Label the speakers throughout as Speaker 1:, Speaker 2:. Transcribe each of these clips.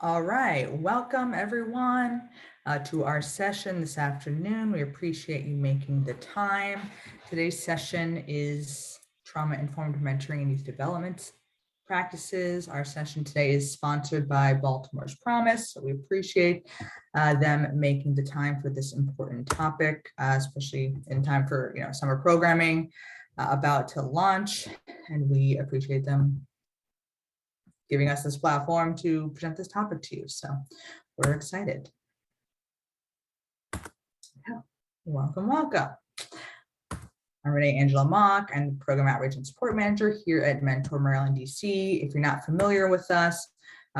Speaker 1: All right, welcome everyone to our session this afternoon. We appreciate you making the time. Today's session is trauma-informed mentoring and youth development practices. Our session today is sponsored by Baltimore's Promise, so we appreciate them making the time for this important topic, especially in time for summer programming about to launch, and we appreciate them giving us this platform to present this topic to you. So we're excited. Yeah. Welcome. I'm Renee Angela Mock. I'm the Program Outreach and Support Manager here at Mentor Maryland, DC. If you're not familiar with us,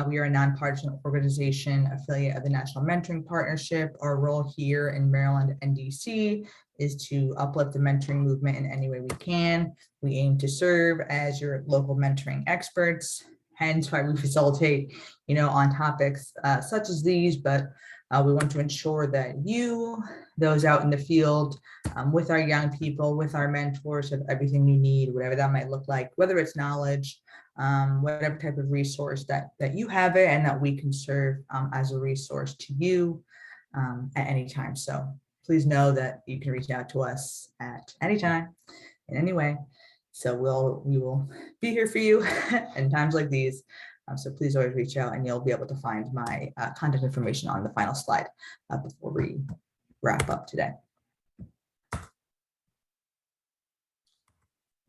Speaker 1: we are a nonpartisan organization affiliate of the National Mentoring Partnership. Our role here in Maryland and DC is to uplift the mentoring movement in any way we can. We aim to serve as your local mentoring experts, hence why we facilitate, on topics such as these, but we want to ensure that you, those out in the field, with our young people, with our mentors, have everything you need, whatever that might look like, whether it's knowledge, whatever type of resource that you have it and that we can serve as a resource to you at any time. So please know that you can reach out to us at any time, in any way. So we will be here for you in times like these. So please always reach out, and you'll be able to find my contact information on the final slide before we wrap up today.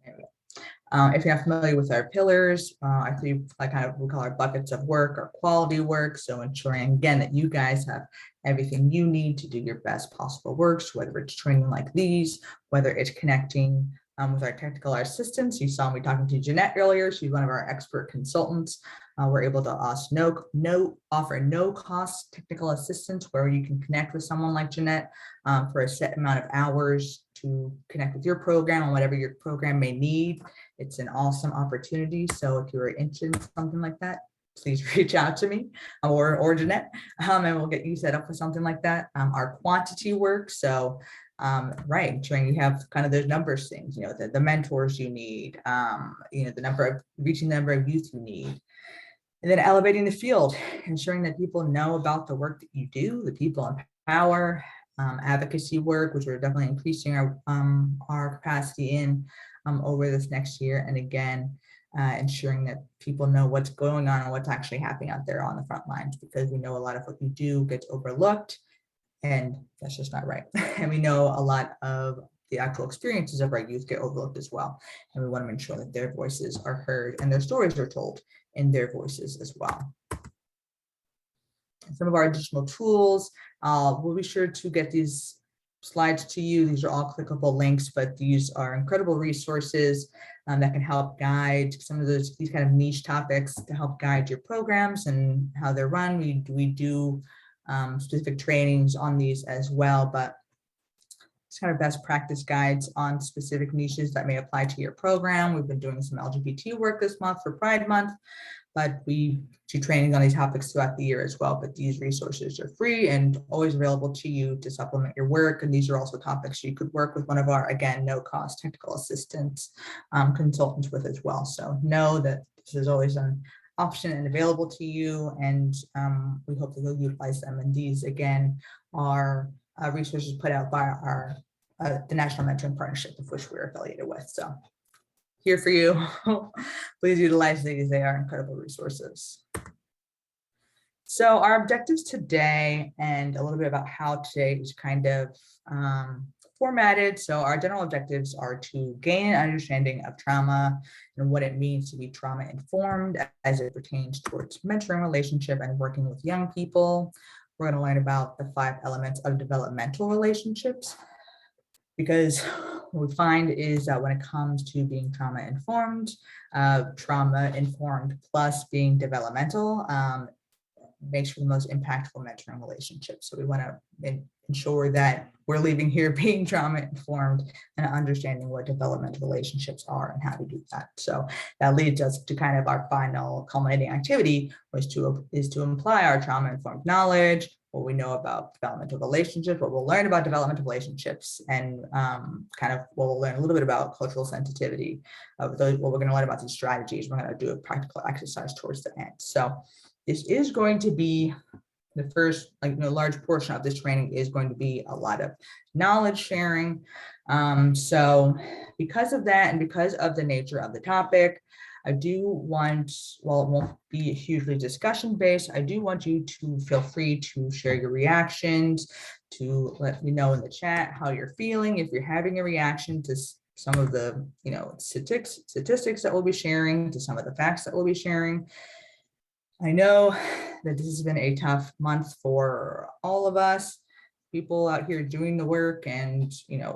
Speaker 1: There we go. If you're not familiar with our pillars, I think we call our buckets of work or quality work. So ensuring again that you guys have everything you need to do your best possible work. So whether it's training like these, whether it's connecting with our technical assistants. You saw me talking to Jeanette earlier. She's one of our expert consultants. We're able to offer no cost technical assistance where you can connect with someone like Jeanette for a set amount of hours to connect with your program and whatever your program may need. It's an awesome opportunity. So if you're interested in something like that, please reach out to me or Jeanette, and we'll get you set up for something like that. Our quantity work. So right, ensuring you have kind of those numbers things, the mentors you need, reaching the number of youth you need. And then elevating the field, ensuring that people know about the work that you do, the people in power, advocacy work, which we're definitely increasing our capacity in over this next year. And again, ensuring that people know what's going on and what's actually happening out there on the front lines, because we know a lot of what you do gets overlooked, and that's just not right. And we know a lot of the actual experiences of our youth get overlooked as well. And we want to ensure that their voices are heard and their stories are told in their voices as well. And some of our additional tools, we'll be sure to get these slides to you. These are all clickable links, but these are incredible resources that can help guide some of these kind of niche topics to help guide your programs and how they're run. We do specific trainings on these as well, but it's kind of best practice guides on specific niches that may apply to your program. We've been doing some LGBT work this month for Pride Month, but we do training on these topics throughout the year as well. But these resources are free and always available to you to supplement your work. And these are also topics you could work with one of our, again, no cost technical assistants, consultants with as well. So know that this is always an option and available to you. And we hope that you'll utilize them. And these, again, are resources put out by the National Mentoring Partnership, of which we're affiliated with. So here for you. Please utilize these. They are incredible resources. So our objectives today, and a little bit about how today is kind of formatted. So our general objectives are to gain an understanding of trauma and what it means to be trauma informed as it pertains towards mentoring relationship and working with young people. We're going to learn about the 5 elements of developmental relationships, because what we find is that when it comes to being trauma informed plus being developmental makes for the most impactful mentoring relationship. So we want to ensure that we're leaving here being trauma informed and understanding what developmental relationships are and how to do that. So that leads us to kind of our final culminating activity, which is to apply our trauma informed knowledge, what we know about developmental relationships, what we'll learn about developmental relationships, and kind of what we'll learn a little bit about cultural sensitivity. What we're going to learn about these strategies. We're going to do a practical exercise towards the end. So this is going to be the first, large portion of this training is going to be a lot of knowledge sharing. So because of that, and because of the nature of the topic, I do want, while it won't be hugely discussion based, I do want you to feel free to share your reactions, to let me know in the chat how you're feeling, if you're having a reaction to some of the, statistics that we'll be sharing, to some of the facts that we'll be sharing. I know that this has been a tough month for all of us, people out here doing the work and,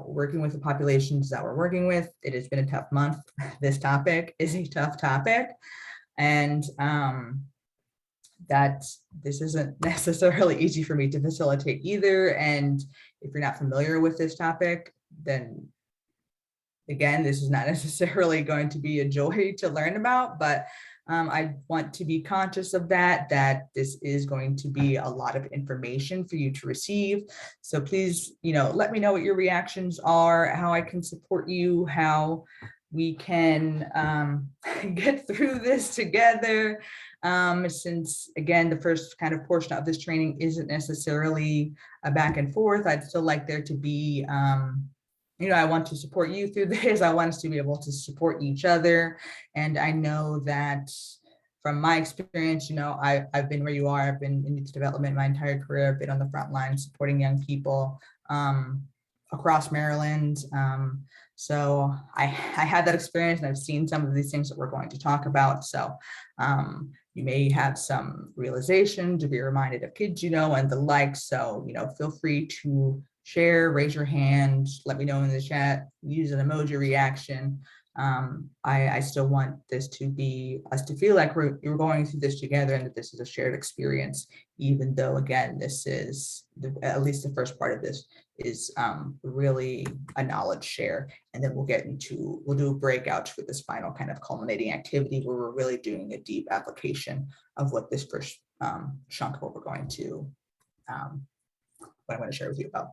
Speaker 1: working with the populations that we're working with. It has been a tough month. This topic is a tough topic. And that this isn't necessarily easy for me to facilitate either. And if you're not familiar with this topic, then again, this is not necessarily going to be a joy to learn about, but I want to be conscious of that this is going to be a lot of information for you to receive. So please, let me know what your reactions are, how I can support you, how we can get through this together. Since again, the first kind of portion of this training isn't necessarily a back and forth, I'd still like there to be, I want to support you through this. I want us to be able to support each other. And I know that from my experience, I've been where you are. I've been in youth development my entire career. I've been on the front line supporting young people across Maryland. So I had that experience, and I've seen some of these things that we're going to talk about. So you may have some realization to be reminded of kids, and the like. So, feel free to share, raise your hand, let me know in the chat, use an emoji reaction. I still want this to be, us to feel like we're going through this together, and that this is a shared experience, even though, again, this is, at least the first part of this is really a knowledge share. And then we'll do breakouts for this final kind of culminating activity where we're really doing a deep application of what this first chunk of what we're going to, what I'm going to share with you about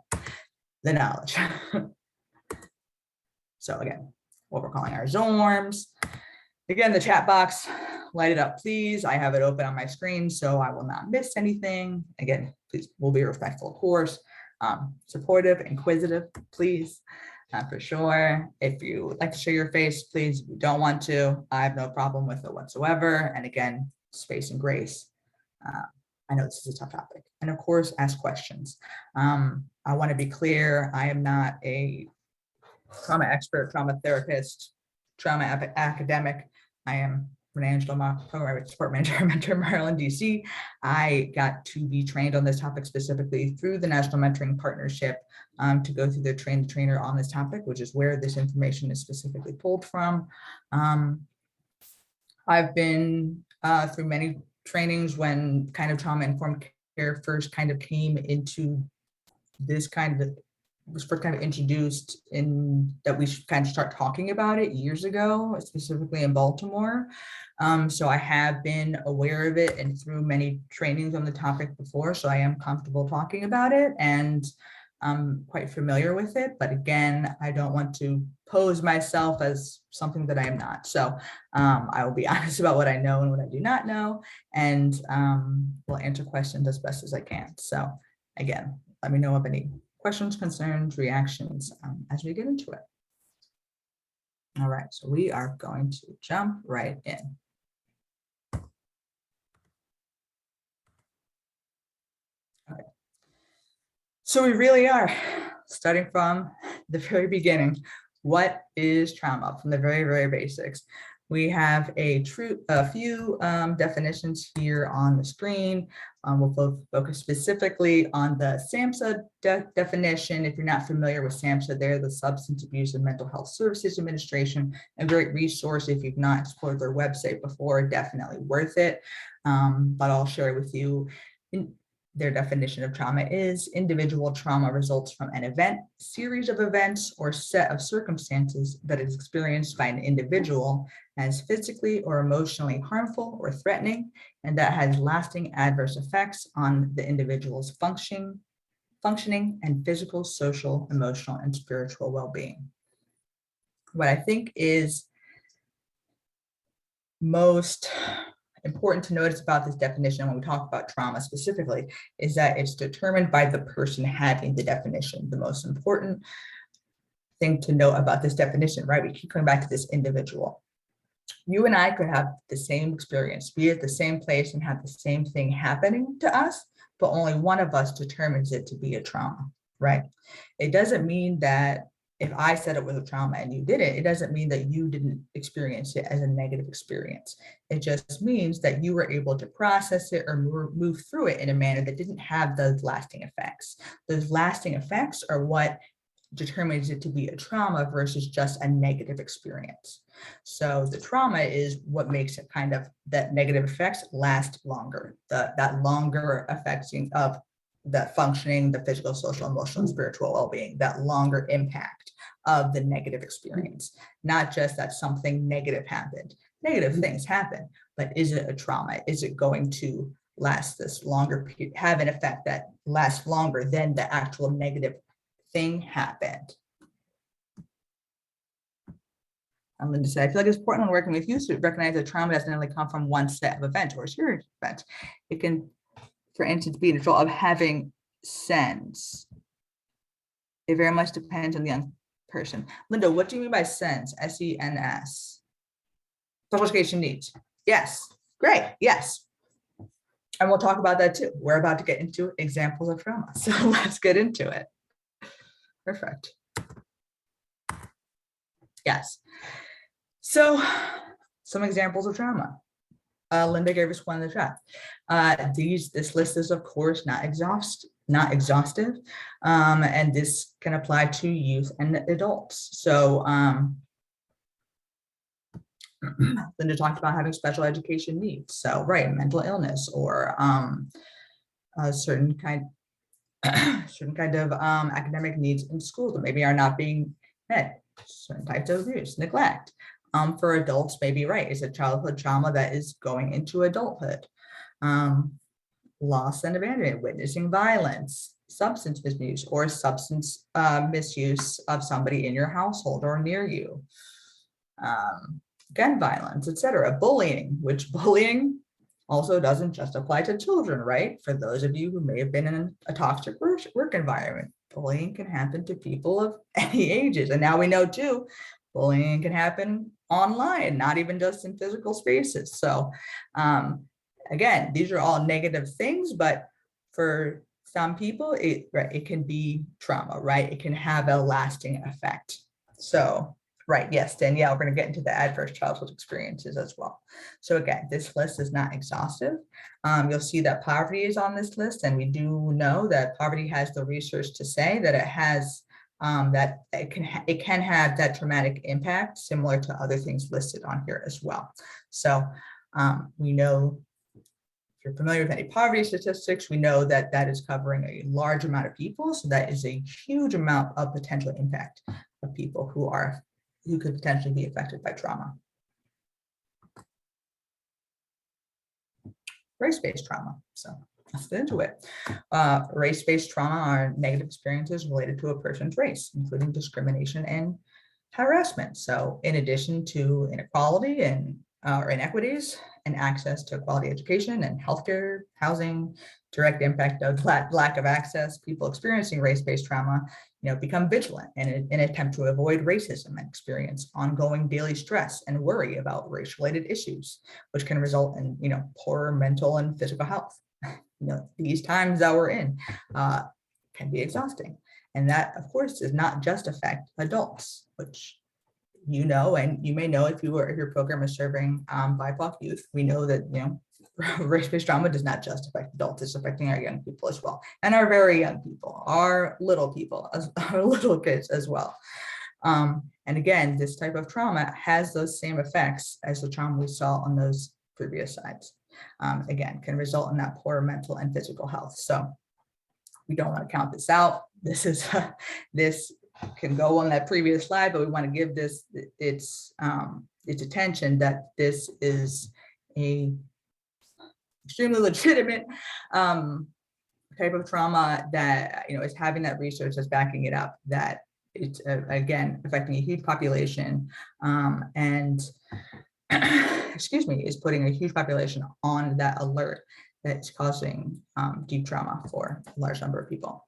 Speaker 1: the knowledge. So again, what we're calling our ZORMs. Again, the chat box, light it up, please. I have it open on my screen, so I will not miss anything. Again, please, we'll be respectful, of course, supportive, inquisitive, please, for sure. If you would like to share your face, please. If you don't want to, I have no problem with it whatsoever. And again, space and grace. I know this is a tough topic. And of course, ask questions. I want to be clear, I am not a trauma expert, trauma therapist, trauma academic. I am Renee Angelo, program support manager at Mentor Maryland, DC. I got to be trained on this topic specifically through the National Mentoring Partnership to go through the train the trainer on this topic, which is where this information is specifically pulled from. I've been through many trainings when kind of trauma-informed care first kind of came into this kind of, was first kind of introduced in, that we should kind of start talking about it years ago, specifically in Baltimore. So I have been aware of it and through many trainings on the topic before, so I am comfortable talking about it and I'm quite familiar with it. But again, I don't want to pose myself as something that I am not. So I will be honest about what I know and what I do not know, and will answer questions as best as I can. So again, let me know of any questions, concerns, reactions as we get into it. All right, so we are going to jump right in. Okay. So we really are starting from the very beginning. What is trauma? From the very, very basics. We have a few definitions here on the screen. We'll focus specifically on the SAMHSA definition. If you're not familiar with SAMHSA, they're the Substance Abuse and Mental Health Services Administration, a great resource. If you've not explored their website before, definitely worth it. But I'll share with you their definition of trauma is individual trauma results from an event, series of events, or set of circumstances that is experienced by an individual as physically or emotionally harmful or threatening, and that has lasting adverse effects on the individual's functioning and physical, social, emotional, and spiritual well-being. What I think is most important to notice about this definition when we talk about trauma specifically is that it's determined by the person having the definition. The most important thing to note about this definition, right? We keep coming back to this individual. You and I could have the same experience, be at the same place and have the same thing happening to us, but only one of us determines it to be a trauma, right? It doesn't mean that if I said it was a trauma and you didn't, it doesn't mean that you didn't experience it as a negative experience. It just means that you were able to process it or move through it in a manner that didn't have those lasting effects. Those lasting effects are what determines it to be a trauma versus just a negative experience. So the trauma is what makes it kind of that negative effects last longer, that longer affecting of the functioning, the physical, social, emotional, and spiritual well-being, that longer impact of the negative experience, not just that something negative happened. Negative things happen, but is it a trauma? Is it going to last this longer, have an effect that lasts longer than the actual negative thing happened? I'm Linda said, I feel like it's important when working with you to recognize that trauma doesn't only come from one set of events or a series of events. It can, for instance, be the result of having sense. It very much depends on the young person. Linda, what do you mean by sense? S-E-N-S. Special education needs. Yes, great, yes. And we'll talk about that too. We're about to get into examples of trauma. So let's get into it. Perfect. Yes. So some examples of trauma. Linda gave us one in the chat. This list is, of course, not exhaustive, and this can apply to youth and adults. So Linda talked about having special education needs. So, right, mental illness or a certain kind of academic needs in schools that maybe are not being met. Certain types of abuse, neglect. For adults, maybe, right, is a childhood trauma that is going into adulthood. Loss and abandonment, witnessing violence, substance misuse, or substance misuse of somebody in your household or near you. Gun violence, etc. Bullying, which bullying also doesn't just apply to children, right? For those of you who may have been in a toxic work environment, bullying can happen to people of any ages. And now we know too, bullying can happen online, not even just in physical spaces. So again, these are all negative things, but for some people, it can be trauma, right? It can have a lasting effect. So, right, yes, Danielle, we're going to get into the adverse childhood experiences as well. So again, this list is not exhaustive. You'll see that poverty is on this list, and we do know that poverty has the research to say that it has that it can have that traumatic impact similar to other things listed on here as well. So we know, if you're familiar with any poverty statistics, we know that that is covering a large amount of people. So that is a huge amount of potential impact of people who could potentially be affected by trauma. Race-based trauma. So let's get into it. Race-based trauma are negative experiences related to a person's race, including discrimination and harassment. So in addition to inequality and or inequities and access to quality education and healthcare, housing, direct impact of lack of access, people experiencing race-based trauma, become vigilant in an attempt to avoid racism and experience ongoing daily stress and worry about race-related issues, which can result in, poorer mental and physical health. These times that we're in can be exhausting. And that, of course, does not just affect adults, which and you may know if your program is serving BIPOC youth, we know that, race-based trauma does not just affect adults, it's affecting our young people as well. And our very young people, our little people, our little kids as well. And again, this type of trauma has those same effects as the trauma we saw on those previous slides. Again, can result in that poor mental and physical health. So we don't want to count this out. This can go on that previous slide, but we want to give this its attention that this is a extremely legitimate type of trauma that is having that research that's backing it up, that it's again affecting a huge population, and excuse me, is putting a huge population on that alert that's causing deep trauma for a large number of people.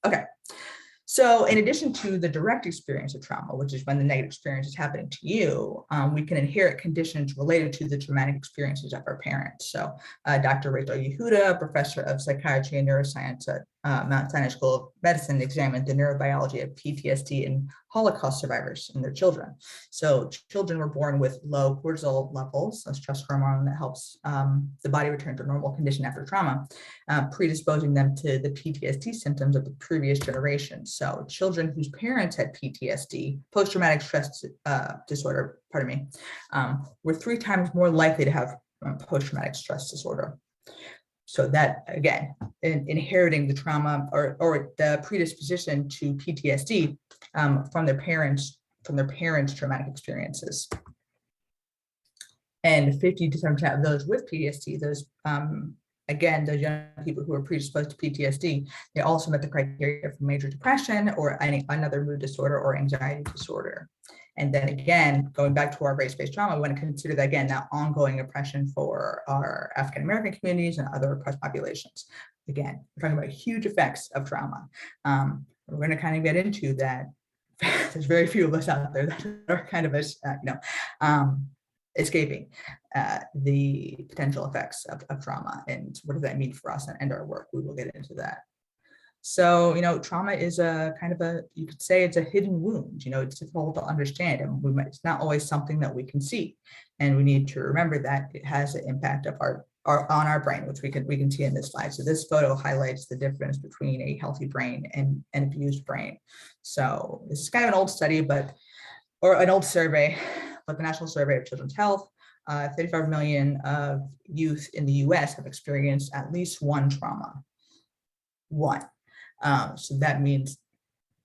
Speaker 1: Okay. So in addition to the direct experience of trauma, which is when the negative experience is happening to you, we can inherit conditions related to the traumatic experiences of our parents. So Dr. Rachel Yehuda, professor of psychiatry and neuroscience at Mount Sinai School of Medicine, examined the neurobiology of PTSD in Holocaust survivors and their children. So children were born with low cortisol levels, a stress hormone that helps the body return to normal condition after trauma, predisposing them to the PTSD symptoms of the previous generation. So children whose parents had PTSD, post-traumatic stress disorder, were 3 times more likely to have post-traumatic stress disorder. So that, again, inheriting the trauma or the predisposition to PTSD from their parents' traumatic experiences. And 50 to 70% of those with PTSD, those again, those young people who are predisposed to PTSD, they also met the criteria for major depression or another mood disorder or anxiety disorder. And then again, going back to our race-based trauma, we want to consider that, again, that ongoing oppression for our African-American communities and other oppressed populations. Again, we're talking about huge effects of trauma. We're going to kind of get into that. There's very few of us out there that are kind of, escaping the potential effects of trauma and what does that mean for us and our work. We will get into that. So, trauma is a kind of you could say it's a hidden wound. It's difficult to understand, and it's not always something that we can see. And we need to remember that it has an impact of on our brain, which we can see in this slide. So this photo highlights the difference between a healthy brain and an abused brain. So this is kind of an old study, or an old survey, but the National Survey of Children's Health, 35 million of youth in the US have experienced at least one trauma. One. So that means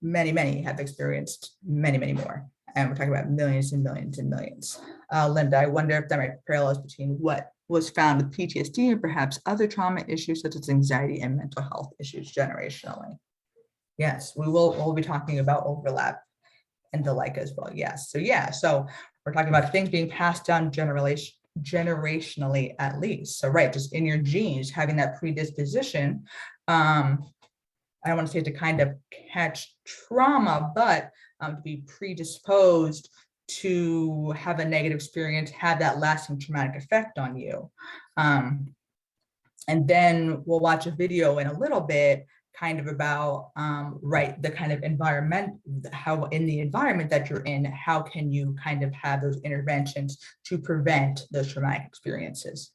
Speaker 1: many have experienced many more. And we're talking about millions and millions and millions. Linda, I wonder if there might be parallels between what was found with PTSD and perhaps other trauma issues such as anxiety and mental health issues generationally. Yes, we'll be talking about overlap and the like as well. Yes. So we're talking about things being passed down generationally at least. So right, just in your genes, having that predisposition, I don't want to say to kind of catch trauma, but to be predisposed to have a negative experience, have that lasting traumatic effect on you. And then we'll watch a video in a little bit kind of about, the kind of environment, how in the environment that you're in, how can you kind of have those interventions to prevent those traumatic experiences.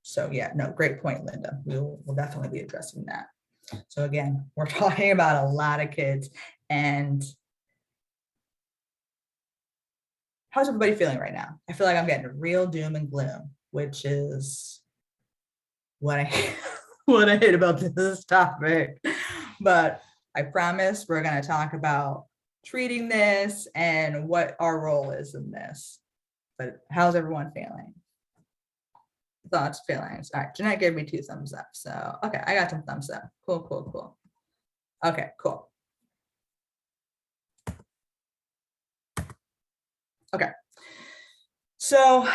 Speaker 1: So yeah, no, great point, Linda. We'll definitely be addressing that. So again, we're talking about a lot of kids. And how's everybody feeling right now? I feel like I'm getting real doom and gloom, which is what I hate about this topic. But I promise we're going to talk about treating this and what our role is in this. But how's everyone feeling? Thoughts, feelings. All right, Jeanette gave me 2 thumbs up. So, okay, I got some thumbs up. Cool. Okay, cool. Okay. So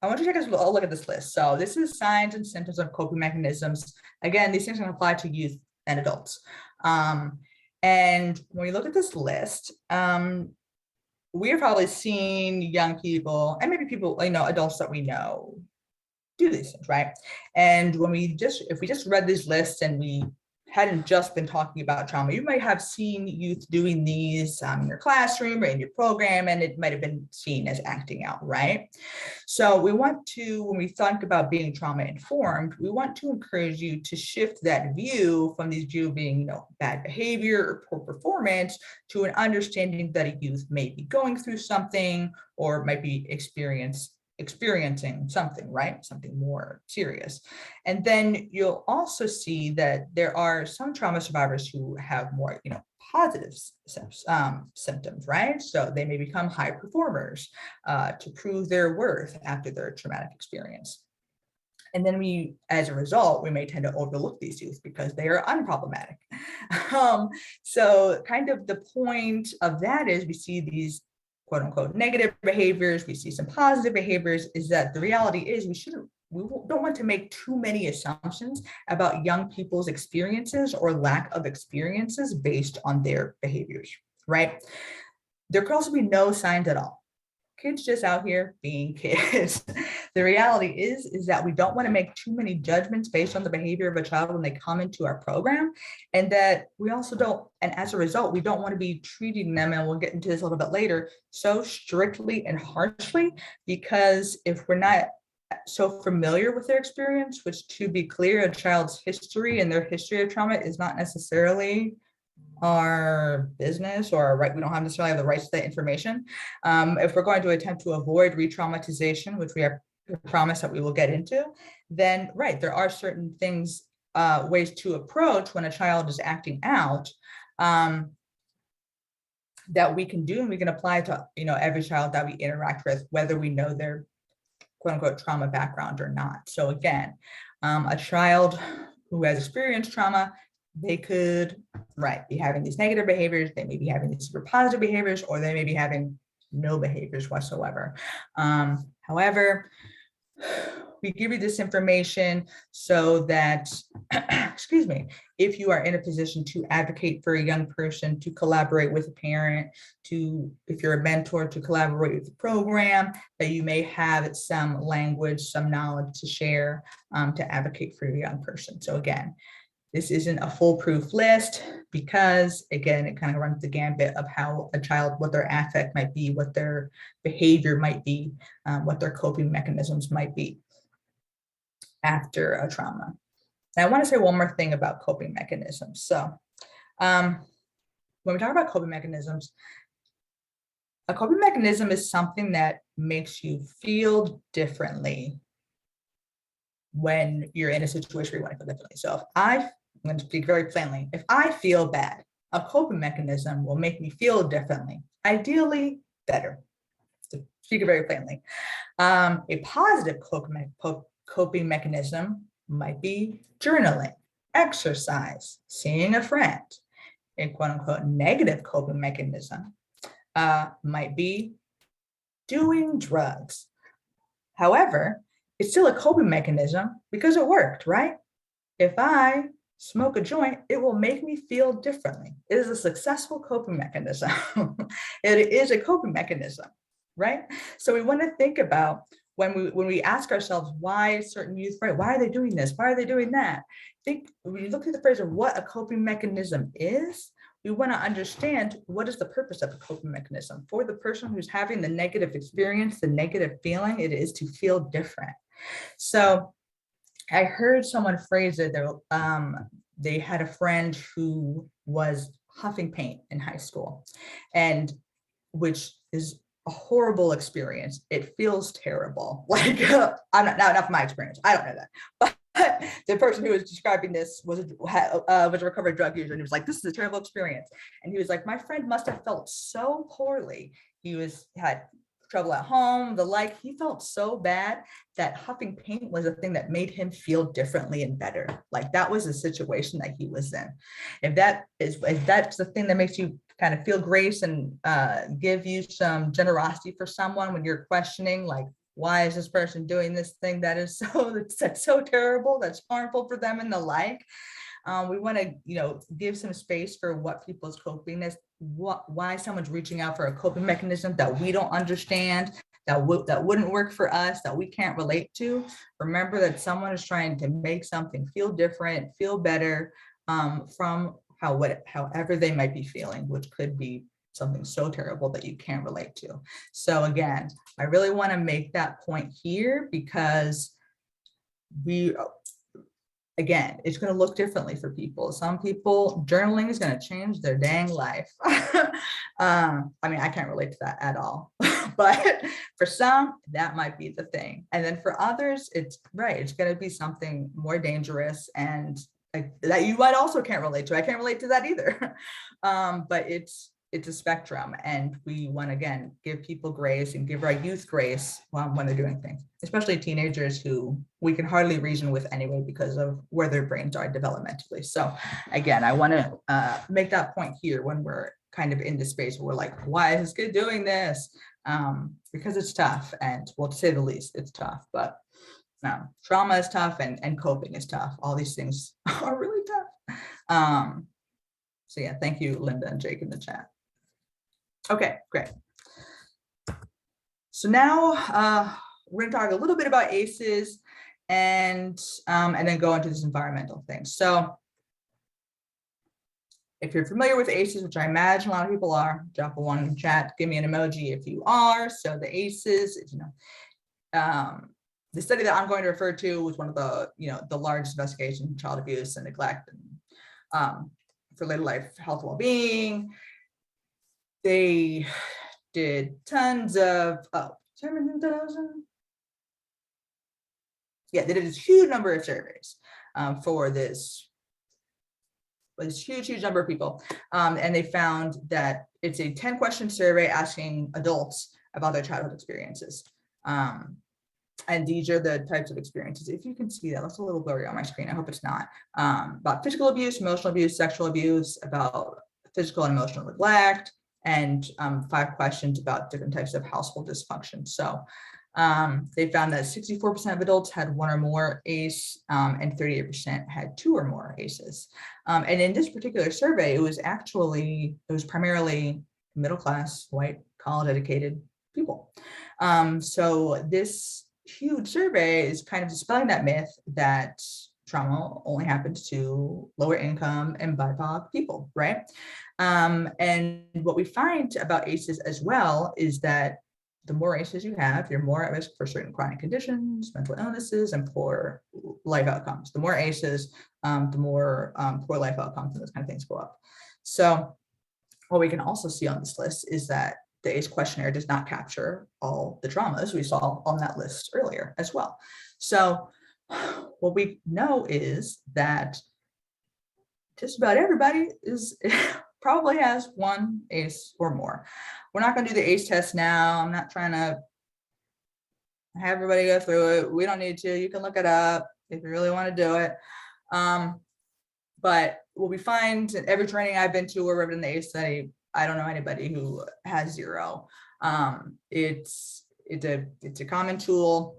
Speaker 1: I want you to take a look at this list. So this is signs and symptoms of coping mechanisms. Again, these things can apply to youth and adults. And when you look at this list, we have probably seen young people and maybe people, adults that we know do these things, right? And if we just read these lists and we hadn't just been talking about trauma, you might have seen youth doing these in your classroom or in your program, and it might have been seen as acting out, right? So we want to, when we think about being trauma informed, we want to encourage you to shift that view from these views being, bad behavior or poor performance to an understanding that a youth may be going through something or might be experiencing something, right? Something more serious. And then you'll also see that there are some trauma survivors who have more, positive symptoms, right? So they may become high performers to prove their worth after their traumatic experience. And then we, as a result, we may tend to overlook these youth because they are unproblematic. So kind of the point of that is we see these quote unquote negative behaviors, we see some positive behaviors, is that the reality is we don't want to make too many assumptions about young people's experiences or lack of experiences based on their behaviors, right? There could also be no signs at all. Kids just out here being kids. The reality is that we don't want to make too many judgments based on the behavior of a child when they come into our program. And that we also don't, and as a result, we don't want to be treating them, and we'll get into this a little bit later, so strictly and harshly, because if we're not so familiar with their experience, which to be clear, a child's history and their history of trauma is not necessarily our business or our right. We don't have necessarily have the rights to that information. If we're going to attempt to avoid re-traumatization, which we have promised that we will get into, then right, there are certain things, ways to approach when a child is acting out, that we can do and we can apply to every child that we interact with, whether we know their quote unquote trauma background or not. So again, a child who has experienced trauma, they could, right, be having these negative behaviors, they may be having these super positive behaviors, or they may be having no behaviors whatsoever. However, we give you this information so that, excuse me, if you are in a position to advocate for a young person, to collaborate with a parent, if you're a mentor, to collaborate with the program, that you may have some language, some knowledge to share, to advocate for your young person. So again, this isn't a foolproof list because, again, it kind of runs the gambit of how a child, what their affect might be, what their behavior might be, what their coping mechanisms might be after a trauma. And I want to say one more thing about coping mechanisms. So when we talk about coping mechanisms, a coping mechanism is something that makes you feel differently when you're in a situation where you want to feel differently. So I'm going to speak very plainly. If I feel bad, a coping mechanism will make me feel differently, ideally better, to speak very plainly. A positive coping mechanism might be journaling, exercise, seeing a friend. A quote unquote negative coping mechanism might be doing drugs. However, it's still a coping mechanism because it worked, right? If I smoke a joint, it will make me feel differently. It is a successful coping mechanism. It is a coping mechanism, right? So we want to think about when we ask ourselves why certain youth, right? Why are they doing this? Why are they doing that? Think when you look at the phrase of what a coping mechanism is, we want to understand what is the purpose of a coping mechanism. For the person who's having the negative experience, the negative feeling, it is to feel different. So I heard someone phrase it, they had a friend who was huffing paint in high school, and which is a horrible experience. It feels terrible. Like, I'm not from my experience, I don't know that. But the person who was describing this was a recovered drug user, and he was like, this is a terrible experience. And he was like, my friend must have felt so poorly. He had trouble at home, the like. He felt so bad that huffing paint was a thing that made him feel differently and better. Like that was the situation that he was in. If that's the thing that makes you kind of feel grace and give you some generosity for someone when you're questioning, like, why is this person doing this thing that is that's so terrible, that's harmful for them and the like. We want to, give some space for what people's coping is, why someone's reaching out for a coping mechanism that we don't understand, that wouldn't work for us, that we can't relate to. Remember that someone is trying to make something feel different, feel better, from however they might be feeling, which could be something so terrible that you can't relate to. So again, I really want to make that point here because again, it's going to look differently for people. Some people, journaling is going to change their dang life. I mean, I can't relate to that at all. But for some, that might be the thing. And then for others, it's going to be something more dangerous and that you might also can't relate to. I can't relate to that either. But it's it's a spectrum, and we want to, again, give people grace and give our youth grace when they're doing things, especially teenagers who we can hardly reason with anyway because of where their brains are developmentally. So again, I want to make that point here when we're kind of in this space where we're like, why is this kid doing this? Because it's tough, and well, to say the least, it's tough. But trauma is tough, and coping is tough. All these things are really tough. So yeah, thank you, Linda and Jake in the chat. Okay, great. So now we're going to talk a little bit about ACEs and then go into this environmental thing. So if you're familiar with ACEs, which I imagine a lot of people are, drop a one in the chat, give me an emoji if you are. So the ACEs, the study that I'm going to refer to was one of the, the largest investigations in child abuse and neglect and for later life health and well-being. They did tons of, they did a huge number of surveys for this huge number of people. And they found that it's a 10-question survey asking adults about their childhood experiences. And these are the types of experiences. If you can see that, that's a little blurry on my screen. I hope it's not. About physical abuse, emotional abuse, sexual abuse, about physical and emotional neglect, and 5 questions about different types of household dysfunction. So they found that 64% of adults had 1 or more ACE, and 38% had 2 or more ACEs. And in this particular survey, it was primarily middle-class, white, college-educated people. So this huge survey is kind of dispelling that myth that trauma only happens to lower income and BIPOC people, right? And what we find about ACEs as well is that the more ACEs you have, you're more at risk for certain chronic conditions, mental illnesses, and poor life outcomes. The more ACEs, the more poor life outcomes and those kind of things go up. So what we can also see on this list is that the ACE questionnaire does not capture all the traumas we saw on that list earlier as well. So what we know is that just about everybody probably has 1 ACE or more. We're not going to do the ACE test now. I'm not trying to have everybody go through it. We don't need to. You can look it up if you really want to do it. But what we find in every training I've been to or wherever in the ACE study, I don't know anybody who has 0. It's a common tool.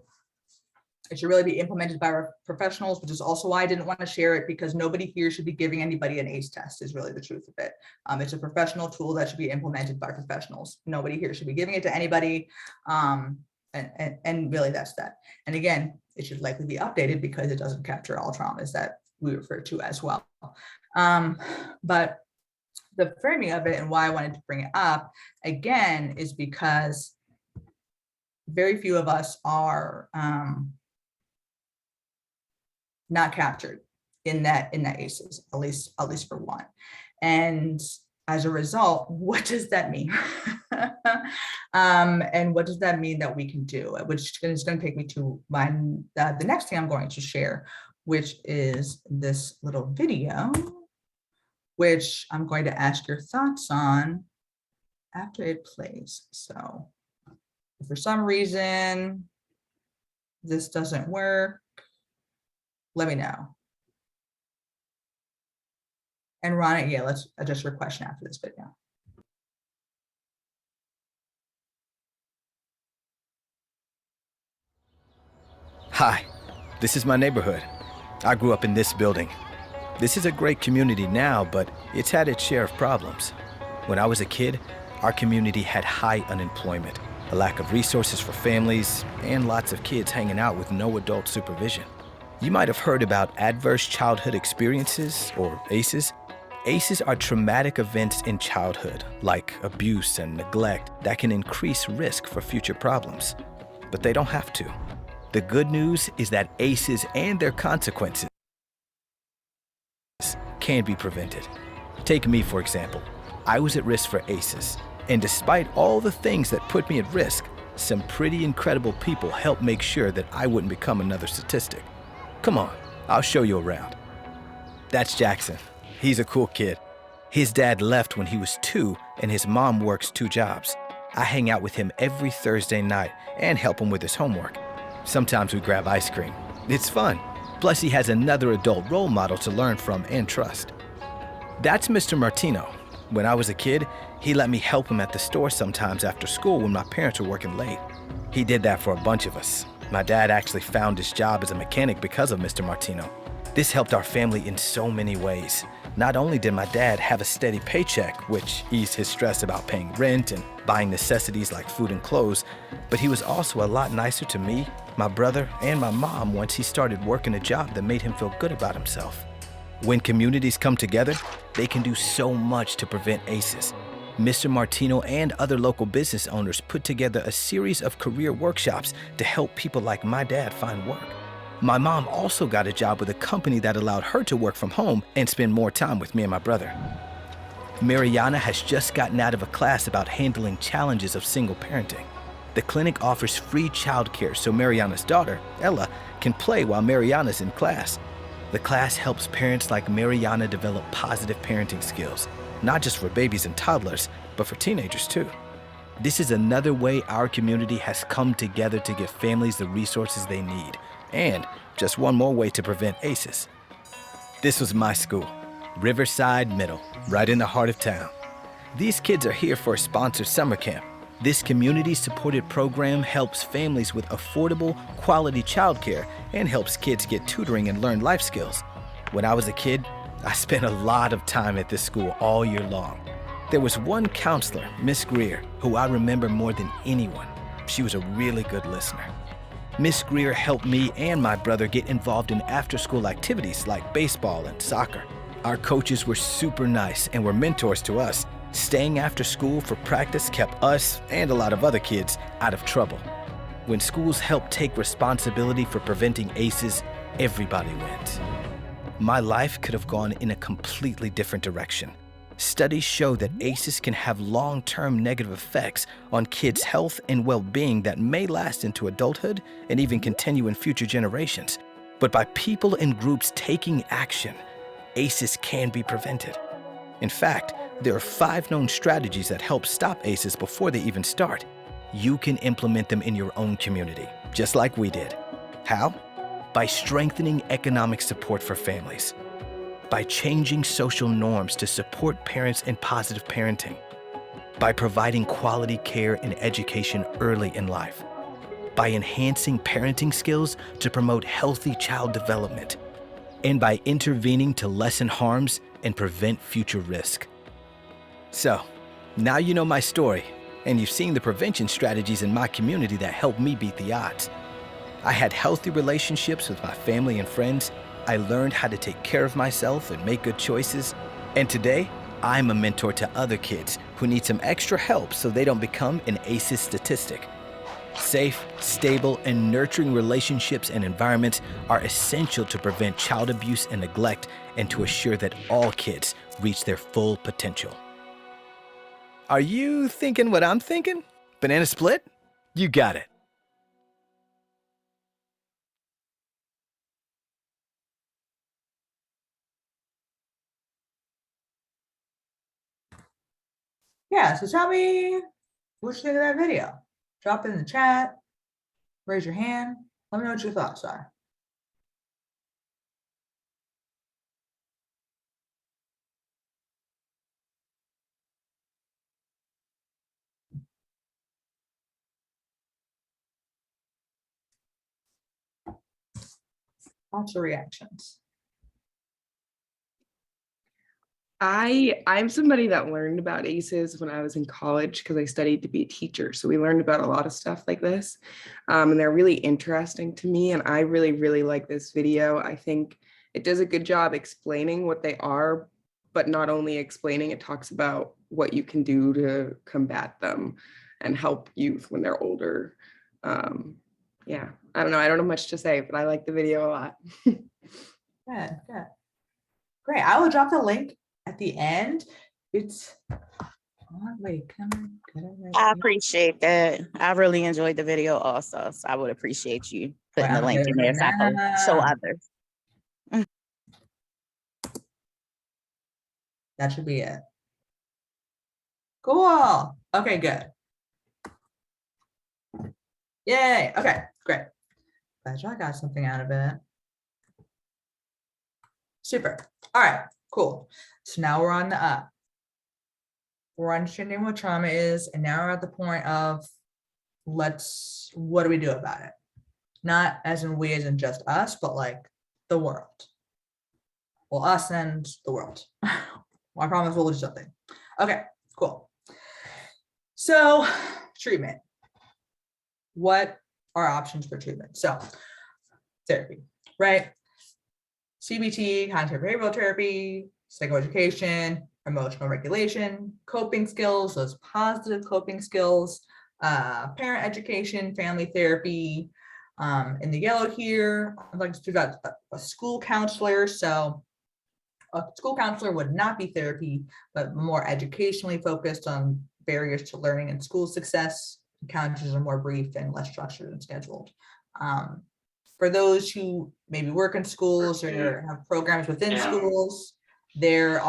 Speaker 1: It should really be implemented by our professionals, which is also why I didn't want to share it, because nobody here should be giving anybody an ACE test is really the truth of it. It's a professional tool that should be implemented by professionals. Nobody here should be giving it to anybody. And really that's that. And again, it should likely be updated because it doesn't capture all traumas that we refer to as well. But the framing of it and why I wanted to bring it up again is because very few of us are not captured in that ACEs, at least for 1. And as a result, what does that mean? And what does that mean that we can do? Which is going to take me to the next thing I'm going to share, which is this little video, which I'm going to ask your thoughts on after it plays. So if for some reason this doesn't work, let me know. And Rana, yeah, let's adjust your question after this video.
Speaker 2: Hi, this is my neighborhood. I grew up in this building. This is a great community now, but it's had its share of problems. When I was a kid, our community had high unemployment, a lack of resources for families, and lots of kids hanging out with no adult supervision. You might have heard about adverse childhood experiences, or ACEs. ACEs are traumatic events in childhood, like abuse and neglect, that can increase risk for future problems. But they don't have to. The good news is that ACEs and their consequences can be prevented. Take me, for example. I was at risk for ACEs, and despite all the things that put me at risk, some pretty incredible people helped make sure that I wouldn't become another statistic. Come on, I'll show you around. That's Jackson. He's a cool kid. His dad left when he was 2 and his mom works 2 jobs. I hang out with him every Thursday night and help him with his homework. Sometimes we grab ice cream. It's fun. Plus he has another adult role model to learn from and trust. That's Mr. Martino. When I was a kid, he let me help him at the store sometimes after school when my parents were working late. He did that for a bunch of us. My dad actually found his job as a mechanic because of Mr. Martino. This helped our family in so many ways. Not only did my dad have a steady paycheck, which eased his stress about paying rent and buying necessities like food and clothes, but he was also a lot nicer to me, my brother, and my mom once he started working a job that made him feel good about himself. When communities come together, they can do so much to prevent ACEs. Mr. Martino and other local business owners put together a series of career workshops to help people like my dad find work. My mom also got a job with a company that allowed her to work from home and spend more time with me and my brother. Mariana has just gotten out of a class about handling challenges of single parenting. The clinic offers free childcare so Mariana's daughter, Ella, can play while Mariana's in class. The class helps parents like Mariana develop positive parenting skills, not just for babies and toddlers, but for teenagers too. This is another way our community has come together to give families the resources they need, and just one more way to prevent ACEs. This was my school, Riverside Middle, right in the heart of town. These kids are here for a sponsored summer camp. This community-supported program helps families with affordable, quality childcare and helps kids get tutoring and learn life skills. When I was a kid, I spent a lot of time at this school all year long. There was one counselor, Miss Greer, who I remember more than anyone. She was a really good listener. Miss Greer helped me and my brother get involved in after-school activities like baseball and soccer. Our coaches were super nice and were mentors to us. Staying after school for practice kept us and a lot of other kids out of trouble. When schools help take responsibility for preventing ACEs, everybody wins. My life could have gone in a completely different direction. Studies show that ACEs can have long-term negative effects on kids' health and well-being that may last into adulthood and even continue in future generations. But by people and groups taking action, ACEs can be prevented. In fact, there are 5 known strategies that help stop ACEs before they even start. You can implement them in your own community, just like we did. How? By strengthening economic support for families, by changing social norms to support parents in positive parenting, by providing quality care and education early in life, by enhancing parenting skills to promote healthy child development, and by intervening to lessen harms and prevent future risk. So, now you know my story, and you've seen the prevention strategies in my community that helped me beat the odds. I had healthy relationships with my family and friends. I learned how to take care of myself and make good choices. And today, I'm a mentor to other kids who need some extra help so they don't become an ACEs statistic. Safe, stable, and nurturing relationships and environments are essential to prevent child abuse and neglect and to assure that all kids reach their full potential. Are you thinking what I'm thinking? Banana split? You got it.
Speaker 1: Yeah, so tell me what you think of that video. Drop it in the chat, raise your hand. Let me know what your thoughts are. Lots of reactions.
Speaker 3: I'm somebody that learned about ACEs when I was in college because I studied to be a teacher. So we learned about a lot of stuff like this, and they're really interesting to me. And I really, really like this video. I think it does a good job explaining what they are, but not only explaining, it talks about what you can do to combat them and help youth when they're older. Yeah, I don't know. I don't know much to say, but I like the video a lot.
Speaker 1: Good, good. Great. I will drop the link at the end. It's wait,
Speaker 4: I appreciate that. I really enjoyed the video also. So I would appreciate you putting the link in there so I can show others.
Speaker 1: That should be it. Cool. Okay, good. Yay. Okay, great. Glad y'all got something out of it. Super. All right, cool. So now we're on the up. We're understanding what trauma is, and now we're at the point of what do we do about it? Not as in we as in just us, but like the world. Well, us and the world. I promise we'll do something. Okay, cool. So treatment. What are options for treatment? So therapy, right? CBT, cognitive behavioral therapy, psychoeducation, emotional regulation, coping skills, those positive coping skills, parent education, family therapy. In the yellow here, I'd like to do that a school counselor. So a school counselor would not be therapy, but more educationally focused on barriers to learning and school success. Counselors are more brief and less structured and scheduled. For those who maybe work in schools or have programs within schools, there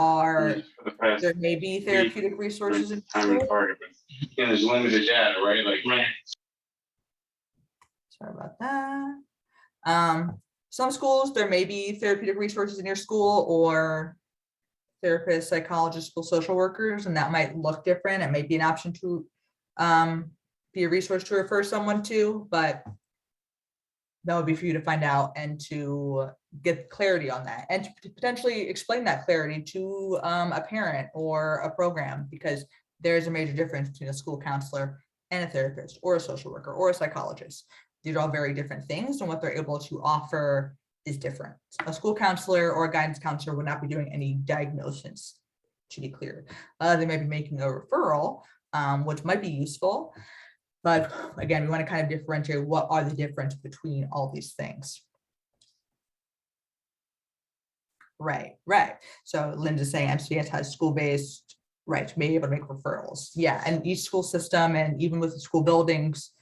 Speaker 1: may be therapeutic resources in school.
Speaker 5: And there's limited data, right? Like,
Speaker 1: Sorry about that. Some schools, there may be therapeutic resources in your school or therapists, psychologists, school social workers, and that might look different. It may be an option to be a resource to refer someone to, but that would be for you to find out and to get clarity on that and to potentially explain that clarity to a parent or a program, because there's a major difference between a school counselor and a therapist or a social worker or a psychologist. These are all very different things, and what they're able to offer is different. A school counselor or a guidance counselor would not be doing any diagnosis, to be clear. They may be making a referral, which might be useful. But again, we want to kind of differentiate what are the difference between all these things. Right. So Linda's saying MCS has school-based, right, to be able to make referrals. Yeah, and each school system and even with the school buildings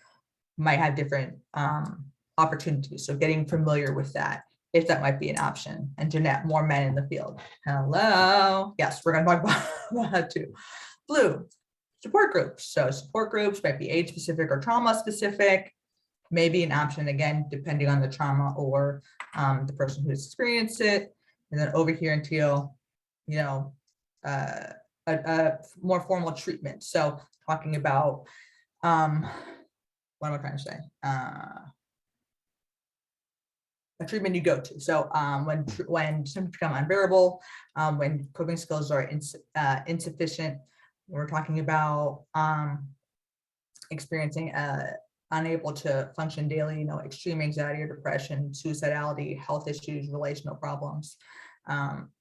Speaker 1: might have different opportunities. So getting familiar with that, if that might be an option. And Jeanette, more men in the field. Hello. Yes, we're going to talk about that too. Blue. Support groups. So support groups might be age specific or trauma specific, maybe an option, again, depending on the trauma or the person who's experienced it. And then over here in teal, a more formal treatment. So talking about, what am I trying to say? A treatment you go to. So when symptoms become unbearable, when coping skills are insufficient, we're talking about experiencing unable to function daily, extreme anxiety or depression, suicidality, health issues, relational problems.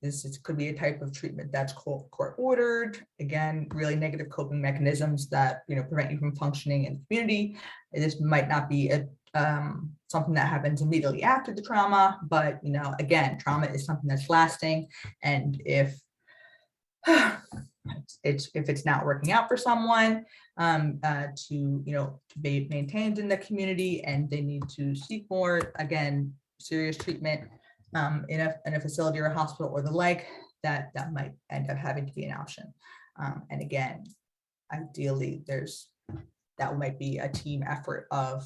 Speaker 1: This could be a type of treatment that's court ordered. Again, really negative coping mechanisms that prevent you from functioning in the community. This might not be something that happens immediately after the trauma, but again, trauma is something that's lasting, and if it's not working out for someone to be maintained in the community and they need to seek more, again, serious treatment in a facility or a hospital or the like, that might end up having to be an option. And again, ideally that might be a team effort of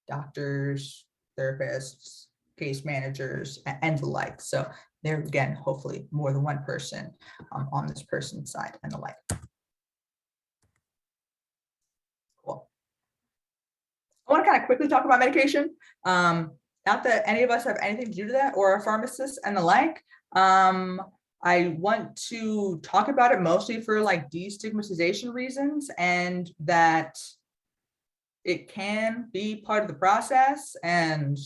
Speaker 1: doctors, therapists, case managers, and the like. So there again, hopefully more than one person on this person's side and the like. Cool. I want to kind of quickly talk about medication. Not that any of us have anything to do to that, or a pharmacist and the like. I want to talk about it mostly for like destigmatization reasons, and that it can be part of the process. And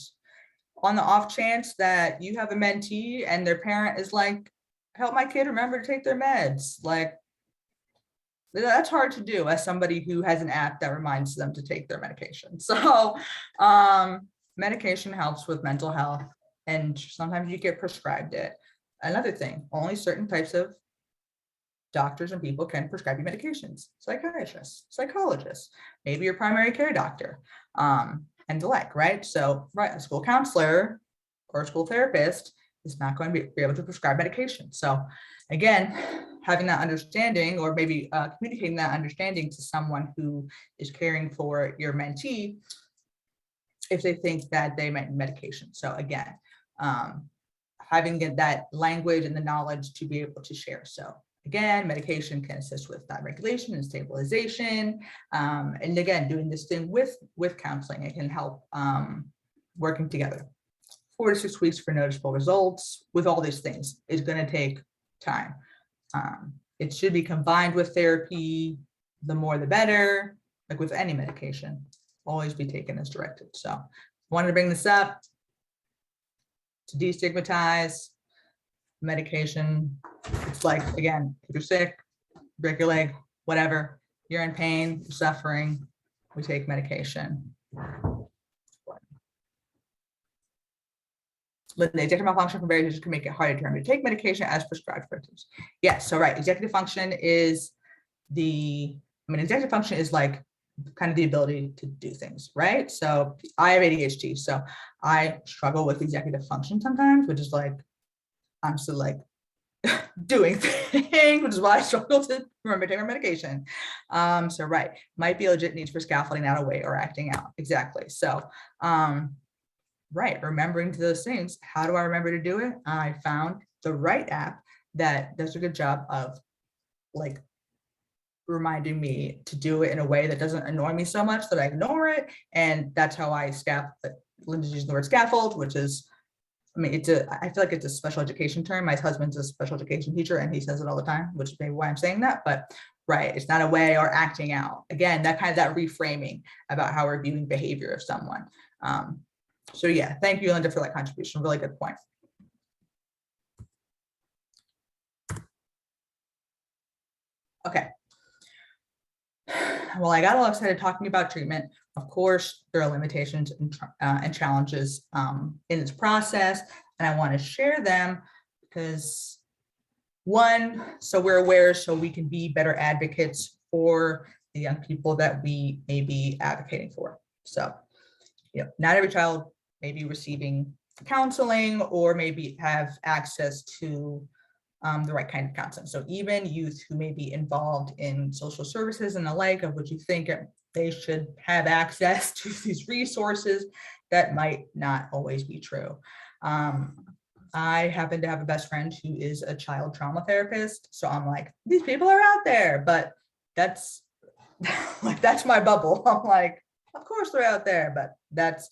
Speaker 1: on the off chance that you have a mentee and their parent is like, help my kid remember to take their meds, like that's hard to do as somebody who has an app that reminds them to take their medication. So medication helps with mental health, and sometimes you get prescribed it. Another thing, only certain types of doctors and people can prescribe you medications. Psychiatrists, psychologists, maybe your primary care doctor, and the like, right? So, right, a school counselor or a school therapist is not going to be able to prescribe medication. So again, having that understanding, or maybe communicating that understanding to someone who is caring for your mentee, if they think that they might need medication. So again, having that language and the knowledge to be able to share. So again, medication can assist with diet regulation and stabilization. And again, doing this thing with counseling, it can help working together. 4 to 6 weeks for noticeable results with all these things is going to take time. It should be combined with therapy. The more, the better. Like with any medication, always be taken as directed. So I wanted to bring this up to destigmatize medication. It's like, again, if you're sick, break your leg, whatever, you're in pain, you're suffering, we take medication. Linda, executive malfunction from various issues can make it hard to determine to take medication as prescribed for symptoms. Yes, so right, executive function is executive function is like kind of the ability to do things, right? So I have ADHD, so I struggle with executive function sometimes, which is like, I'm still like doing things, which is why I struggle to remember taking medication. So right, might be a legit needs for scaffolding out of weight or acting out. Exactly. So right, remembering to those things. How do I remember to do it? I found the right app that does a good job of like reminding me to do it in a way that doesn't annoy me so much that I ignore it. And that's how I Linda's using the word scaffold, which is, I feel like it's a special education term. My husband's a special education teacher and he says it all the time, which is maybe why I'm saying that, but right, it's not a way or acting out. Again, that reframing about how we're viewing behavior of someone. So yeah, thank you, Linda, for that contribution. Really good point. Okay. Well, I got all excited talking about treatment. Of course, there are limitations and challenges in this process, and I want to share them because one, so we're aware, so we can be better advocates for the young people that we may be advocating for. So, not every child may be receiving counseling or maybe have access to the right kind of counseling. So even youth who may be involved in social services and the like, of which you think they should have access to these resources, that might not always be true. I happen to have a best friend who is a child trauma therapist. So I'm like, these people are out there, but that's like, that's my bubble. I'm like, of course they're out there, but that's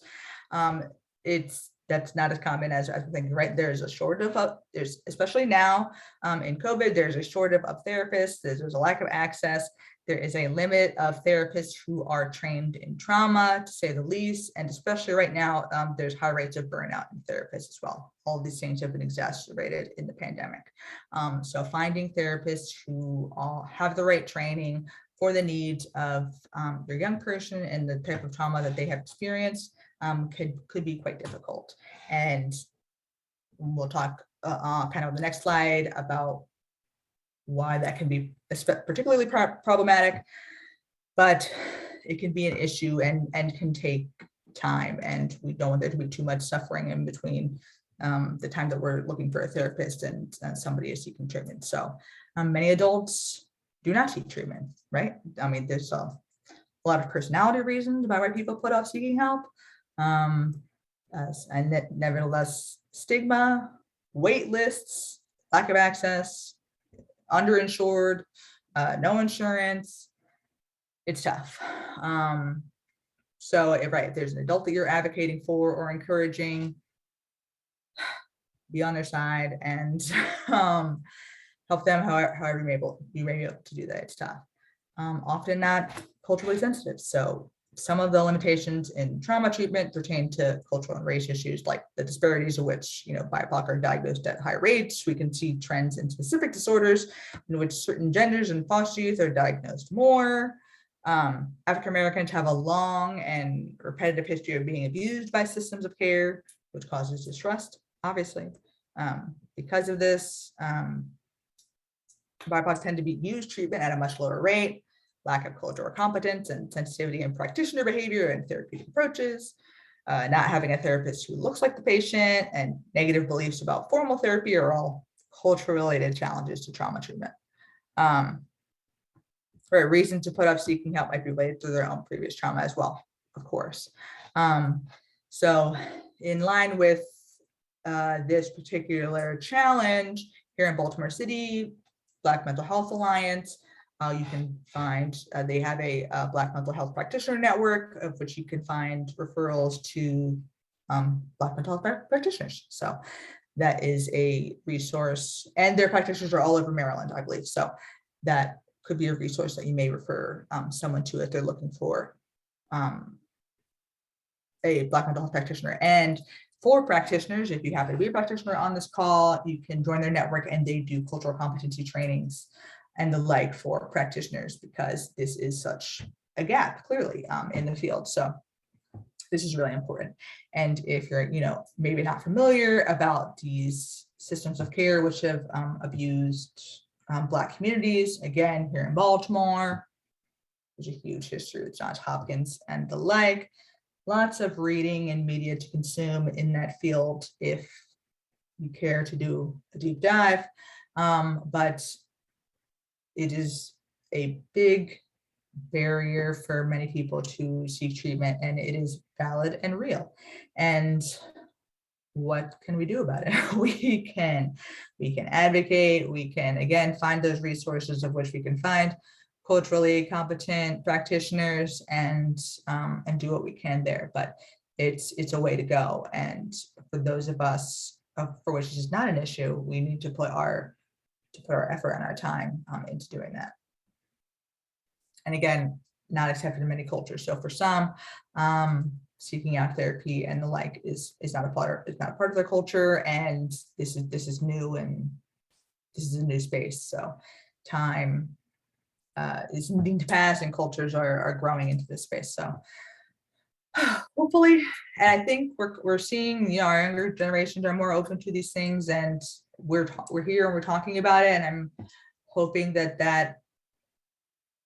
Speaker 1: not as common as we think, right? There's a shortage of, especially now in COVID, there's a shortage of therapists. There's a lack of access. There is a limit of therapists who are trained in trauma, to say the least. And especially right now, there's high rates of burnout in therapists as well. All of these things have been exacerbated in the pandemic. So finding therapists who all have the right training for the needs of your young person and the type of trauma that they have experienced could be quite difficult. And we'll talk kind of on the next slide about why that can be particularly problematic, but it can be an issue and can take time, and we don't want there to be too much suffering in between the time that we're looking for a therapist and somebody is seeking treatment. So many adults do not seek treatment, right? There's a lot of personality reasons why people put off seeking help. And nevertheless, stigma, wait lists, lack of access, underinsured, no insurance, it's tough. So if there's an adult that you're advocating for or encouraging, be on their side and help them however you may be able to do that. It's tough. Often not culturally sensitive. So some of the limitations in trauma treatment pertain to cultural and race issues, like the disparities of which, BIPOC are diagnosed at high rates. We can see trends in specific disorders in which certain genders and foster youth are diagnosed more. African Americans have a long and repetitive history of being abused by systems of care, which causes distrust, obviously. Because of this, BIPOCs tend to use treatment at a much lower rate. Lack of cultural competence and sensitivity in practitioner behavior and therapeutic approaches. not having a therapist who looks like the patient, and negative beliefs about formal therapy are all culture related challenges to trauma treatment. For a reason to put up seeking help might be related to their own previous trauma as well, of course. So in line with this particular challenge here in Baltimore City, Black Mental Health Alliance, you can find, they have a Black mental health practitioner network of which you can find referrals to Black mental health practitioners. So that is a resource, and their practitioners are all over Maryland, I believe. So that could be a resource that you may refer someone to if they're looking for a Black mental health practitioner. And for practitioners, if you happen to be a practitioner on this call, you can join their network, and they do cultural competency trainings and the like for practitioners, because this is such a gap clearly in the field. So this is really important. And if you're, maybe not familiar about these systems of care which have abused Black communities, again, here in Baltimore, there's a huge history with Johns Hopkins and the like. Lots of reading and media to consume in that field if you care to do a deep dive. But it is a big barrier for many people to seek treatment, and it is valid and real. And what can we do about it? We can advocate, we can, again, find those resources of which we can find culturally competent practitioners and do what we can there. But it's a way to go. And for those of us for which this is not an issue, we need to put our effort and our time into doing that. And again, not accepted in many cultures. So for some, seeking out therapy and the like is not a part of their culture, and this is new, and this is a new space. So time is needing to pass, and cultures are growing into this space. So hopefully, and I think we're seeing, our younger generations are more open to these things, and we're here and we're talking about it, and I'm hoping that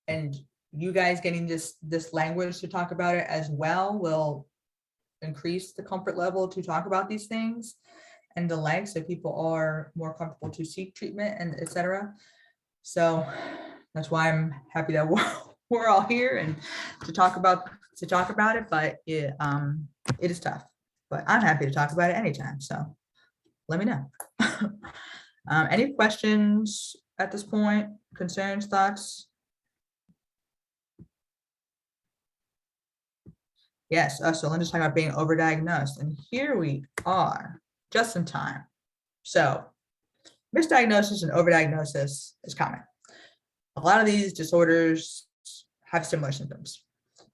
Speaker 1: and you guys getting this language to talk about it as well will increase the comfort level to talk about these things and the like, so people are more comfortable to seek treatment and etc. So that's why I'm happy that we're all here and to talk about it. But it is tough, but I'm happy to talk about it anytime. So let me know. Any questions at this point? Concerns, thoughts? Yes, so Linda's talking about being overdiagnosed, and here we are, just in time. So misdiagnosis and overdiagnosis is common. A lot of these disorders have similar symptoms,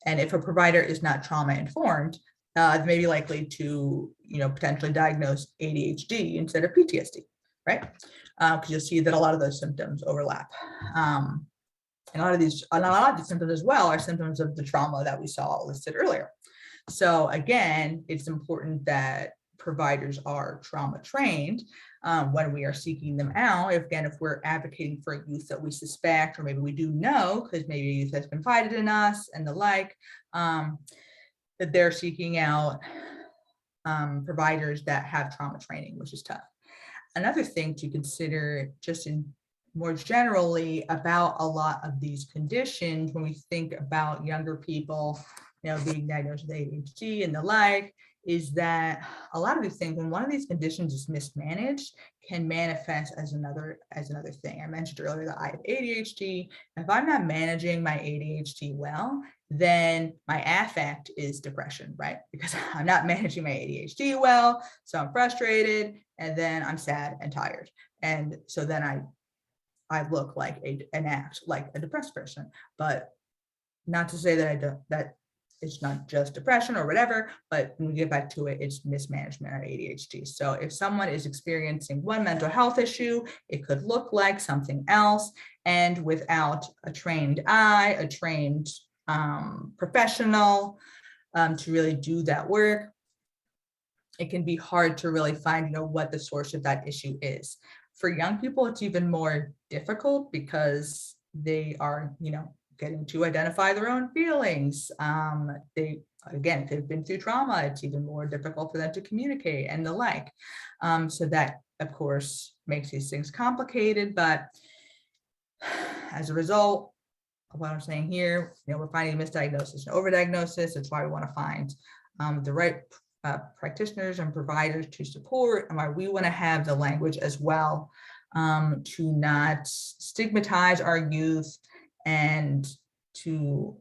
Speaker 1: and if a provider is not trauma informed, they may be likely to, potentially diagnose ADHD instead of PTSD, right? Because you'll see that a lot of those symptoms overlap. And a lot of these symptoms as well are symptoms of the trauma that we saw listed earlier. So again, it's important that providers are trauma trained when we are seeking them out. If we're advocating for a youth that we suspect, or maybe we do know, because maybe a youth has confided in us and the like, that they're seeking out providers that have trauma training, which is tough. Another thing to consider, just in more generally about a lot of these conditions, when we think about younger people, being diagnosed with ADHD and the like, is that a lot of these things, when one of these conditions is mismanaged, can manifest as another thing. I mentioned earlier that I have ADHD. If I'm not managing my ADHD well, then my affect is depression, right? Because I'm not managing my ADHD well, so I'm frustrated, and then I'm sad and tired. And so then I look like and act like a depressed person. But not to say that it's not just depression or whatever, but when we get back to it, it's mismanagement of ADHD. So if someone is experiencing one mental health issue, it could look like something else. And without a trained eye, a trained professional to really do that work, it can be hard to really find, what the source of that issue is. For young people, it's even more difficult because they are, getting to identify their own feelings. Again, if they've been through trauma, it's even more difficult for them to communicate and the like. So that, of course, makes these things complicated, but as a result of what I'm saying here, we're finding misdiagnosis and overdiagnosis. That's why we want to find the right practitioners and providers to support, and why we want to have the language as well to not stigmatize our youth and to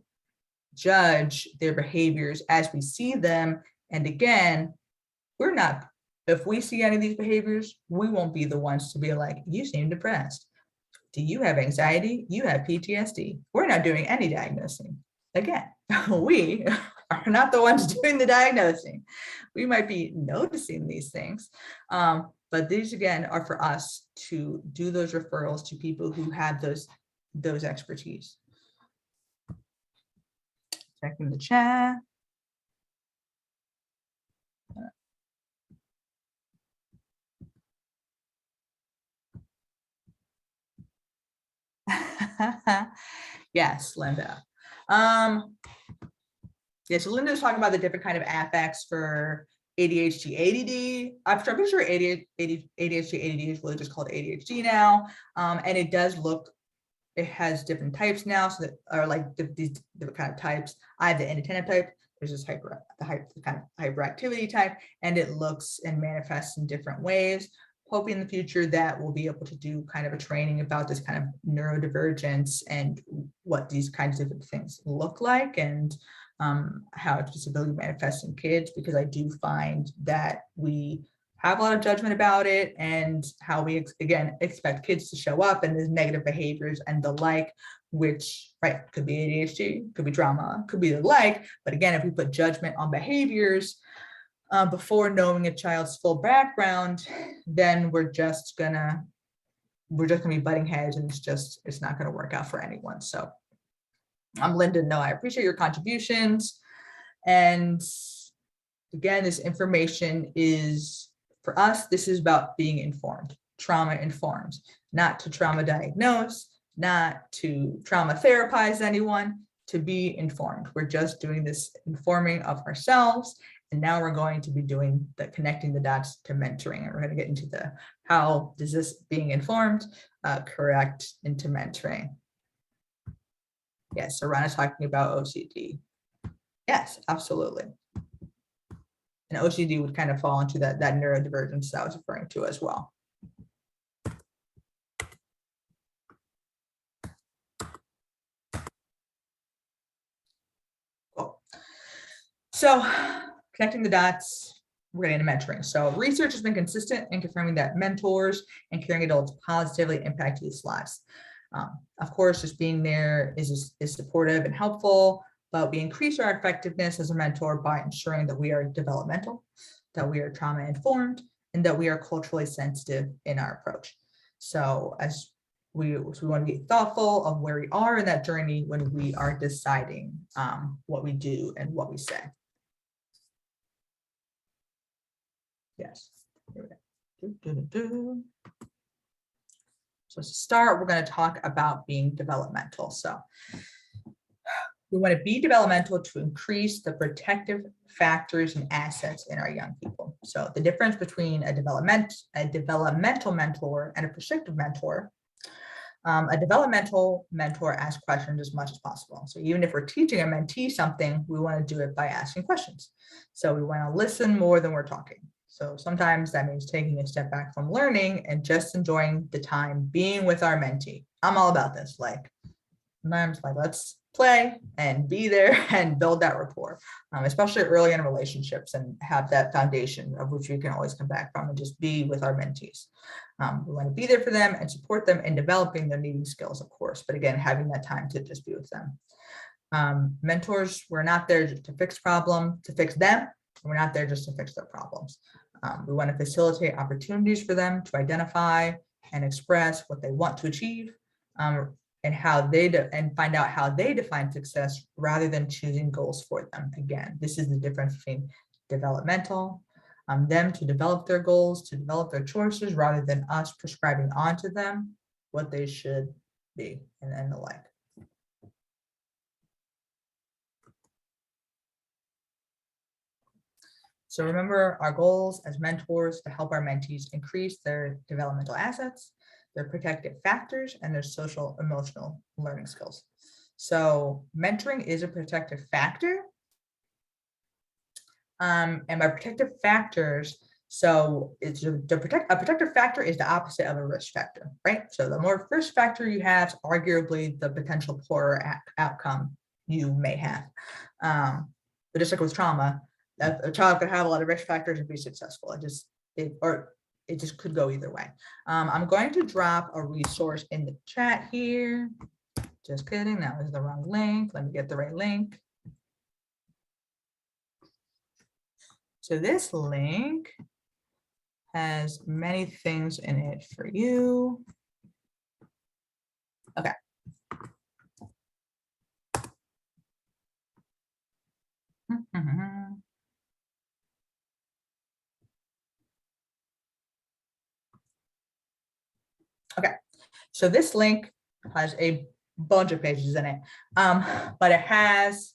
Speaker 1: judge their behaviors as we see them. And again, if we see any of these behaviors, we won't be the ones to be like, you seem depressed. Do you have anxiety? You have PTSD. We're not doing any diagnosing. Again, we are not the ones doing the diagnosing. We might be noticing these things, but these again are for us to do those referrals to people who have those expertise. Checking the chat. Yes, Linda. Yeah, so Linda was talking about the different kind of affects for ADHD, ADD. I'm pretty sure ADHD, ADD is really just called ADHD now. And it does look, it has different types now, so that are like these different kind of types. I have the inattentive type. There's this kind of hyperactivity type, and it looks and manifests in different ways. Hoping in the future that we'll be able to do kind of a training about this kind of neurodivergence and what these kinds of different things look like, and how disability manifests in kids, because I do find that we have a lot of judgment about it, and how we, again, expect kids to show up and there's negative behaviors and the like, which, right, could be ADHD, could be trauma, could be the like. But again, if we put judgment on behaviors before knowing a child's full background, then we're just gonna be butting heads, and it's not gonna work out for anyone. So I'm Linda. No, I appreciate your contributions. And again, this information is, for us, this is about being informed, trauma informed, not to trauma diagnose, not to trauma therapize anyone, to be informed. We're just doing this informing of ourselves. And now we're going to be doing the connecting the dots to mentoring. And we're going to get into the how does this being informed correct into mentoring. Yes, so Rana's talking about OCD. Yes, absolutely. And OCD would kind of fall into that neurodivergence that I was referring to as well. Cool. So connecting the dots, we're getting into mentoring. So research has been consistent in confirming that mentors and caring adults positively impact youth's lives. Of course, just being there is supportive and helpful, but we increase our effectiveness as a mentor by ensuring that we are developmental, that we are trauma informed, and that we are culturally sensitive in our approach. So as we want to be thoughtful of where we are in that journey when we are deciding what we do and what we say. Yes. Here we go. So to start, we're going to talk about being developmental. So we want to be developmental to increase the protective factors and assets in our young people. So the difference between a developmental mentor and a prescriptive mentor. A developmental mentor asks questions as much as possible. So even if we're teaching a mentee something, we want to do it by asking questions. So we want to listen more than we're talking. So sometimes that means taking a step back from learning and just enjoying the time being with our mentee. I'm all about this. Like, sometimes like, let's play and be there and build that rapport, especially early in relationships, and have that foundation of which we can always come back from and just be with our mentees. We want to be there for them and support them in developing their needing skills, of course, but again, having that time to just be with them. Mentors, we're not there just to fix them. We're not there just to fix their problems. We want to facilitate opportunities for them to identify and express what they want to achieve, and how and find out how they define success rather than choosing goals for them. Again, this is the difference between developmental, them to develop their goals, to develop their choices, rather than us prescribing onto them what they should be and the like. So remember our goals as mentors to help our mentees increase their developmental assets, their protective factors, and their social emotional learning skills. So mentoring is a protective factor. And by protective factors, so it's a protective factor is the opposite of a risk factor, right? So the more risk factor you have, arguably the potential poorer outcome you may have. But just like with trauma, that a child could have a lot of risk factors and be successful. It just could go either way. I'm going to drop a resource in the chat here. Just kidding, that was the wrong link. Let me get the right link. So this link has many things in it for you. Okay. Okay, so this link has a bunch of pages in it, but it has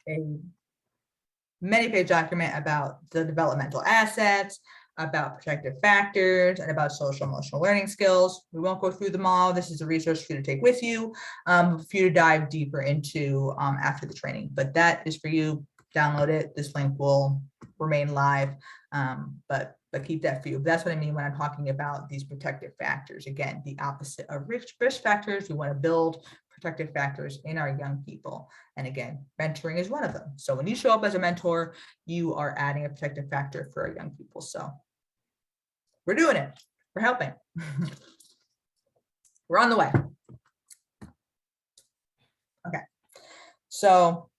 Speaker 1: a many-page document about the developmental assets, about protective factors, and about social emotional learning skills. We won't go through them all. This is a resource for you to take with you, for you to dive deeper into after the training. But that is for you. Download it. This link will remain live, but keep that for you. That's what I mean when I'm talking about these protective factors. Again, the opposite of risk factors. We want to build protective factors in our young people. And again, mentoring is one of them. So when you show up as a mentor, you are adding a protective factor for our young people. So we're doing it. We're helping. We're on the way. Okay. So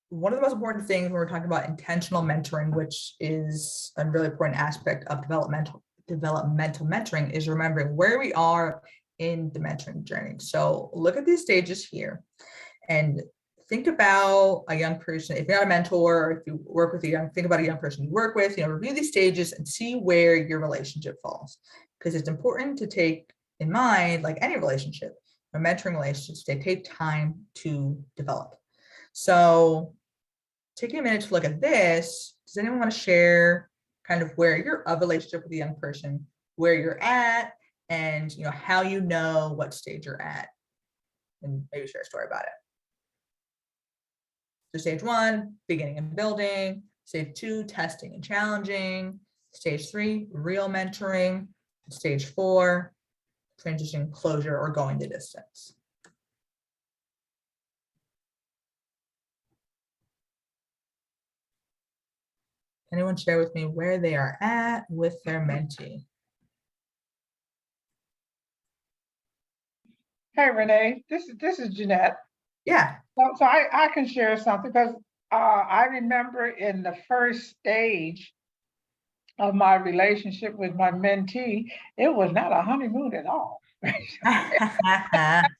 Speaker 1: one of the most important things when we're talking about intentional mentoring, which is a really important aspect of developmental mentoring, is remembering where we are in the mentoring journey. So look at these stages here and think about a young person. If you're not a mentor, or if you work with think about a young person you work with, review these stages and see where your relationship falls. Because it's important to take in mind, like any relationship, mentoring relationships, they take time to develop. So taking a minute to look at this, does anyone want to share kind of where you're a relationship with a young person, where you're at, and how you know what stage you're at, and maybe share a story about it. So stage 1, beginning and building. Stage 2, testing and challenging. Stage 3, real mentoring. Stage 4, transition, closure, or going the distance. Anyone share with me where they are at with their mentee?
Speaker 6: Hey, Renee, this is Jeanette.
Speaker 1: Yeah.
Speaker 6: So I can share something because I remember in the first stage of my relationship with my mentee, it was not a honeymoon at all.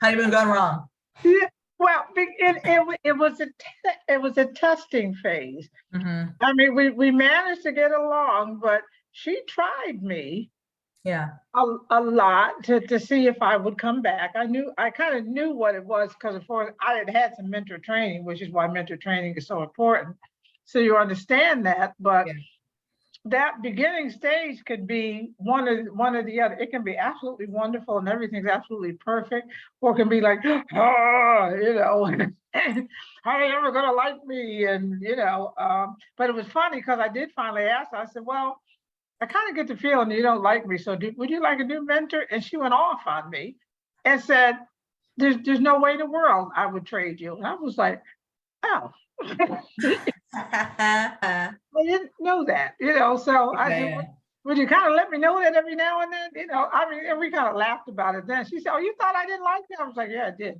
Speaker 1: Honeymoon gone wrong.
Speaker 6: Yeah, well, it was a testing phase.
Speaker 1: Mm-hmm.
Speaker 6: I mean, we managed to get along, but she tried me.
Speaker 1: Yeah.
Speaker 6: A lot to see if I would come back. I kind of knew what it was because of course I had some mentor training, which is why mentor training is so important. So you understand that, but
Speaker 1: yeah.
Speaker 6: That beginning stage could be one or the other. It can be absolutely wonderful and everything's absolutely perfect, or it can be like, how are you ever gonna like me? And but it was funny because I did finally ask her, I said, well, I kind of get the feeling you don't like me. So would you like a new mentor? And she went off on me and said, there's no way in the world I would trade you. And I was like, oh. I didn't know that, so I said, would you kind of let me know that every now and then? And we kind of laughed about it then. She said, oh, you thought I didn't like you? I was like, yeah, I did.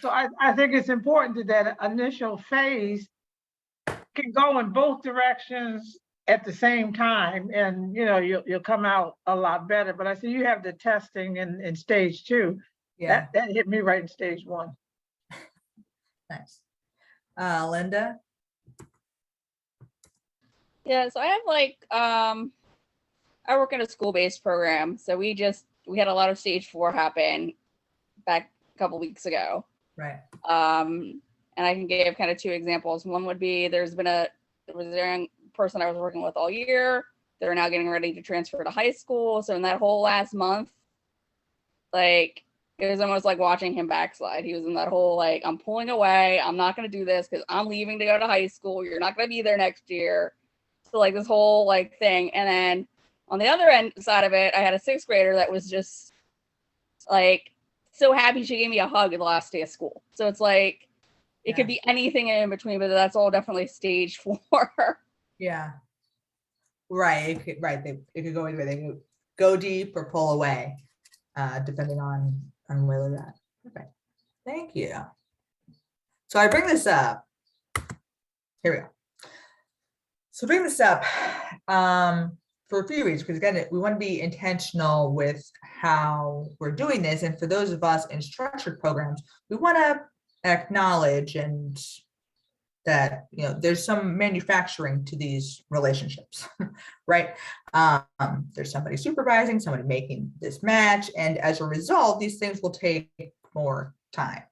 Speaker 6: So I think it's important that initial phase can go in both directions at the same time, and you'll come out a lot better. But I see you have the testing in stage 2.
Speaker 1: Yeah,
Speaker 6: that hit me right in stage 1.
Speaker 1: Nice. Linda?
Speaker 7: Yeah, so I have I work in a school-based program. So we had a lot of stage 4 happen back a couple weeks ago.
Speaker 1: Right.
Speaker 7: And I can give kind of two examples. One would be there was a young person I was working with all year. They're now getting ready to transfer to high school. So in that whole last month, like it was almost like watching him backslide. He was in that whole like, I'm pulling away. I'm not going to do this because I'm leaving to go to high school. You're not going to be there next year. So like this whole like thing. And then on the other end side of it, I had a sixth grader that was just like so happy she gave me a hug the last day of school. So it's like it could be anything in between, but that's all definitely stage 4.
Speaker 1: Yeah. Right. It could go either way. They could go deep or pull away, depending on where they're at. Okay. Thank you. So I bring this up. Here we go. So bring this up for a few reasons, because again, we want to be intentional with how we're doing this. And for those of us in structured programs, we want to acknowledge and that, you know, there's some manufacturing to these relationships, right? There's somebody supervising, somebody making this match. And as a result, these things will take more time,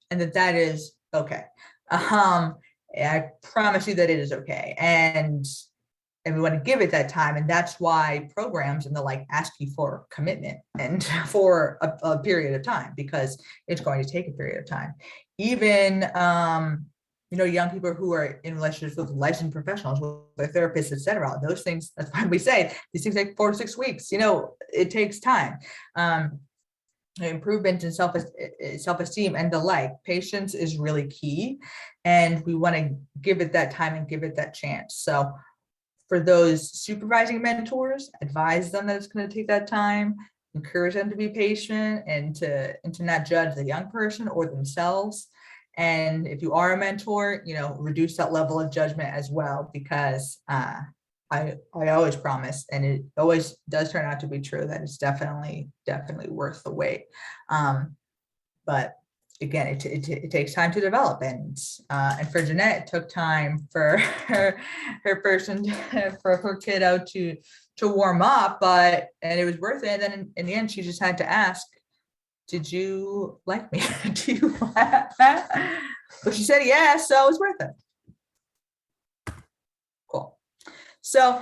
Speaker 1: and that is okay. I promise you that it is okay. And we want to give it that time. And that's why programs and the like ask you for commitment and for a period of time, because it's going to take a period of time. Even, you know, young people who are in relationships with licensed professionals, with their therapists, et cetera, those things, that's why we say these things take 4 to 6 weeks, you know, it takes time. Improvement in self-esteem and the like. Patience is really key, and we want to give it that time and give it that chance. So for those supervising mentors, advise them that it's going to take that time, encourage them to be patient and to not judge the young person or themselves. And if you are a mentor, you know, reduce that level of judgment as well, because I always promise, and it always does turn out to be true, that it's definitely worth the wait. But again, it takes time to develop, and for Jeanette, it took time for her person, for her kiddo to warm up, and it was worth it. And then in the end, she just had to ask, did you like me? Do you but she said yes, so it was worth it. Cool. So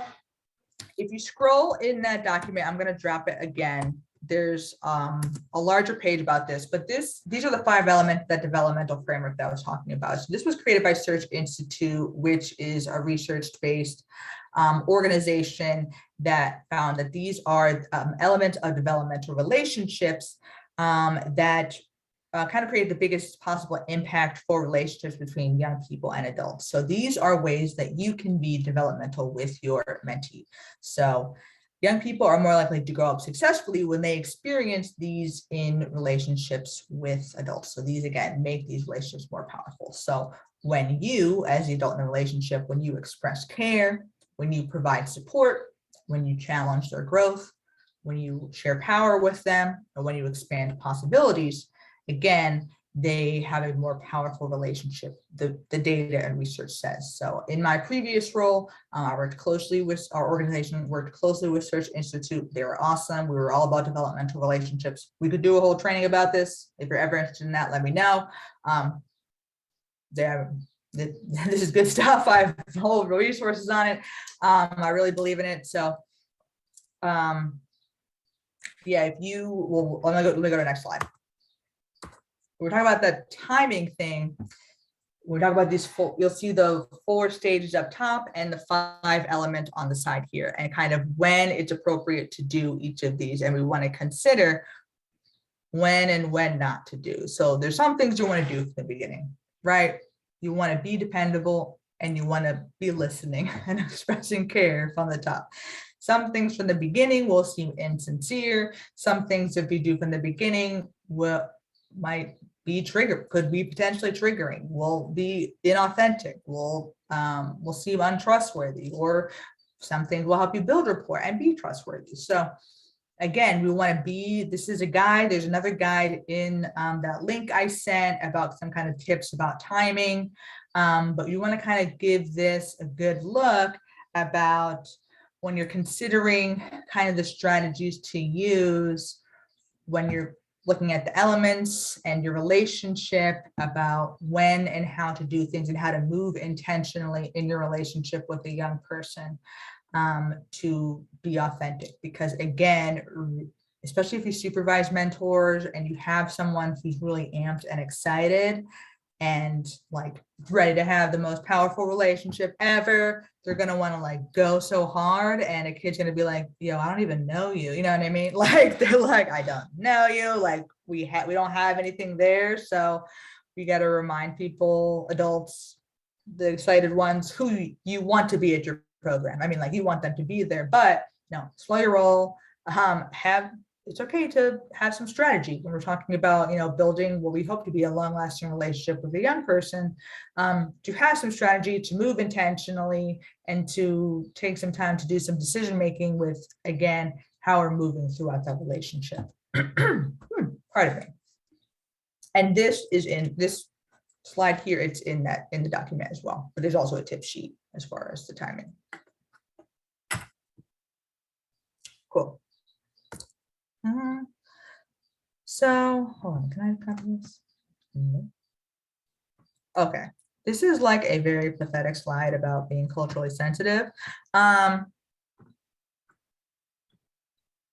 Speaker 1: if you scroll in that document, I'm going to drop it again. There's a larger page about this, but these are the 5 elements, that developmental framework that I was talking about. So this was created by Search Institute, which is a research-based organization that found that these are elements of developmental relationships that kind of created the biggest possible impact for relationships between young people and adults. So these are ways that you can be developmental with your mentee. So young people are more likely to grow up successfully when they experience these in relationships with adults. So these, again, make these relationships more powerful. So when you, as the adult in a relationship, when you express care, when you provide support, when you challenge their growth, when you share power with them, or when you expand possibilities, again, they have a more powerful relationship, the data and research says. So in my previous role, I worked closely with our organization, worked closely with Search Institute. They were awesome. We were all about developmental relationships. We could do a whole training about this. If you're ever interested in that, let me know. This is good stuff. I have whole resources on it. I really believe in it. So yeah, if you will, let me go to the next slide. We're talking about the timing thing. We're talking about these you'll see the 4 stages up top and the 5 element on the side here, and kind of when it's appropriate to do each of these. And we want to consider when and when not to do. So there's some things you want to do from the beginning, right? You want to be dependable, and you want to be listening and expressing care from the top. Some things from the beginning will seem insincere. Some things, if you do from the beginning, might be could be potentially triggering, will be inauthentic, will seem untrustworthy, or some things will help you build rapport and be trustworthy. So again, we want to be, this is a guide. There's another guide in that link I sent about some kind of tips about timing. But you want to kind of give this a good look about when you're considering kind of the strategies to use when you're looking at the elements and your relationship, about when and how to do things and how to move intentionally in your relationship with a young person, to be authentic. Because again, especially if you supervise mentors and you have someone who's really amped and excited and like ready to have the most powerful relationship ever, they're gonna want to like go so hard, and a kid's gonna be like, yo, I don't even know you. You know what I mean? Like they're like, I don't know you. Like we don't have anything there. So we got to remind people, adults, the excited ones, who you want to be at your program. I mean, like you want them to be there, but no, slow your roll. It's okay to have some strategy when we're talking about, building what we hope to be a long-lasting relationship with a young person, to have some strategy, to move intentionally, and to take some time to do some decision-making with, again, how we're moving throughout that relationship. Pardon me. And this is in this slide here, it's in the document as well, but there's also a tip sheet as far as the timing. Cool. So hold on, can I copy this? Okay, this is like a very pathetic slide about being culturally sensitive. The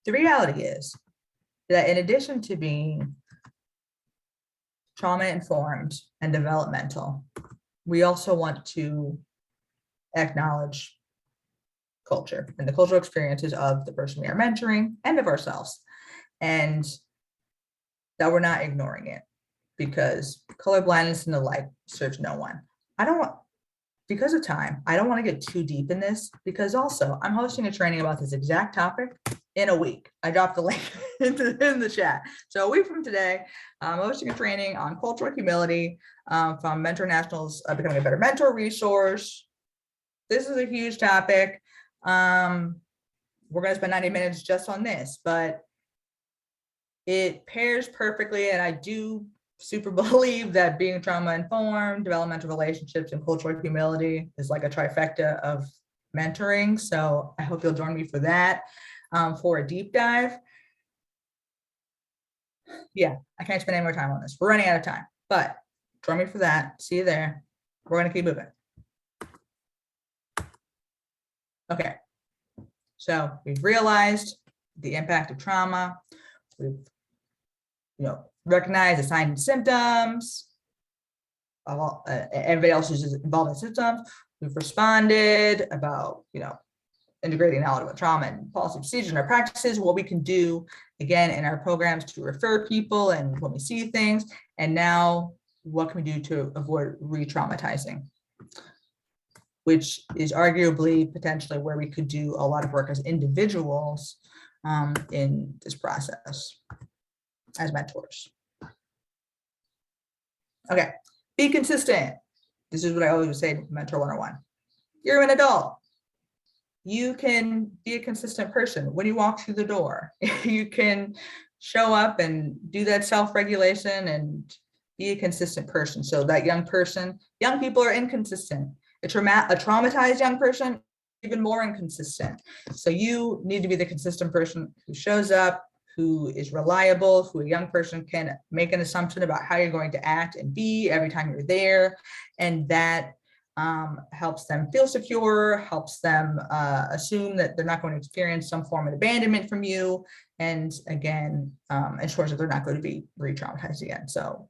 Speaker 1: reality is that in addition to being trauma informed and developmental, we also want to acknowledge culture and the cultural experiences of the person we are mentoring and of ourselves, and that we're not ignoring it, because colorblindness and the like serves no one. Because of time, I don't want to get too deep in this, because also I'm hosting a training about this exact topic in a week. I dropped the link in the chat. So a week from today, I'm hosting a training on cultural humility from Mentor National's Becoming a Better Mentor resource. This is a huge topic. We're going to spend 90 minutes just on this, but it pairs perfectly. And I do super believe that being trauma informed, developmental relationships, and cultural humility is like a trifecta of mentoring. So I hope you'll join me for that, for a deep dive. Yeah, I can't spend any more time on this. We're running out of time, but join me for that. See you there. We're going to keep moving. Okay, so we've realized the impact of trauma. We've, recognized the signs and symptoms. Everybody else who's involved in symptoms. We've responded about, integrating knowledge about trauma and policy procedures and our practices, what we can do, again, in our programs to refer people and when we see things. And now, what can we do to avoid re-traumatizing? Which is arguably potentially where we could do a lot of work as individuals in this process as mentors. Okay, be consistent. This is what I always would say to Mentor 101. You're an adult. You can be a consistent person when you walk through the door. You can show up and do that self-regulation and be a consistent person. So that young people are inconsistent. A traumatized young person, even more inconsistent. So you need to be the consistent person who shows up, who is reliable, who a young person can make an assumption about how you're going to act and be every time you're there. And that helps them feel secure, helps them assume that they're not going to experience some form of abandonment from you. And again, ensures that they're not going to be re-traumatized again. So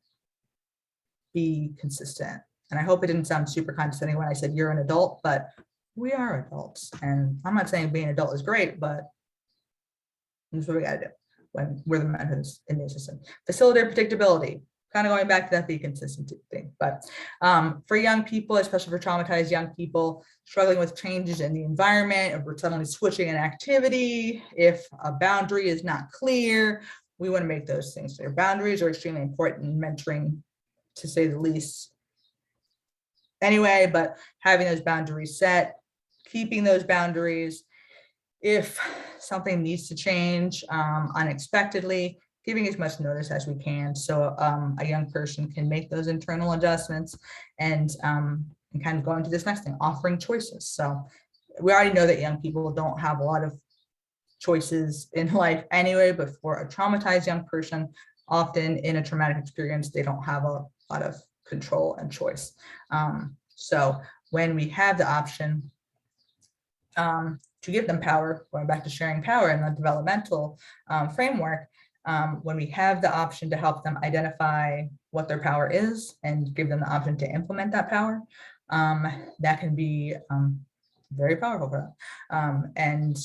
Speaker 1: be consistent. And I hope it didn't sound super condescending when I said you're an adult, but we are adults. And I'm not saying being an adult is great, but this is what we got to do when we're the mentors in the system. Facilitate predictability, kind of going back to that be consistent thing. But for young people, especially for traumatized young people, struggling with changes in the environment, if we're suddenly switching an activity, if a boundary is not clear, we want to make those things clear. Boundaries are extremely important in mentoring, to say the least. Anyway, but having those boundaries set, keeping those boundaries, if something needs to change unexpectedly, giving as much notice as we can, so a young person can make those internal adjustments and kind of go into this next thing, offering choices. So we already know that young people don't have a lot of choices in life anyway, but for a traumatized young person, often in a traumatic experience, they don't have a lot of control and choice. So when we have the option to give them power, going back to sharing power in the developmental framework, when we have the option to help them identify what their power is and give them the option to implement that power, that can be very powerful for them, and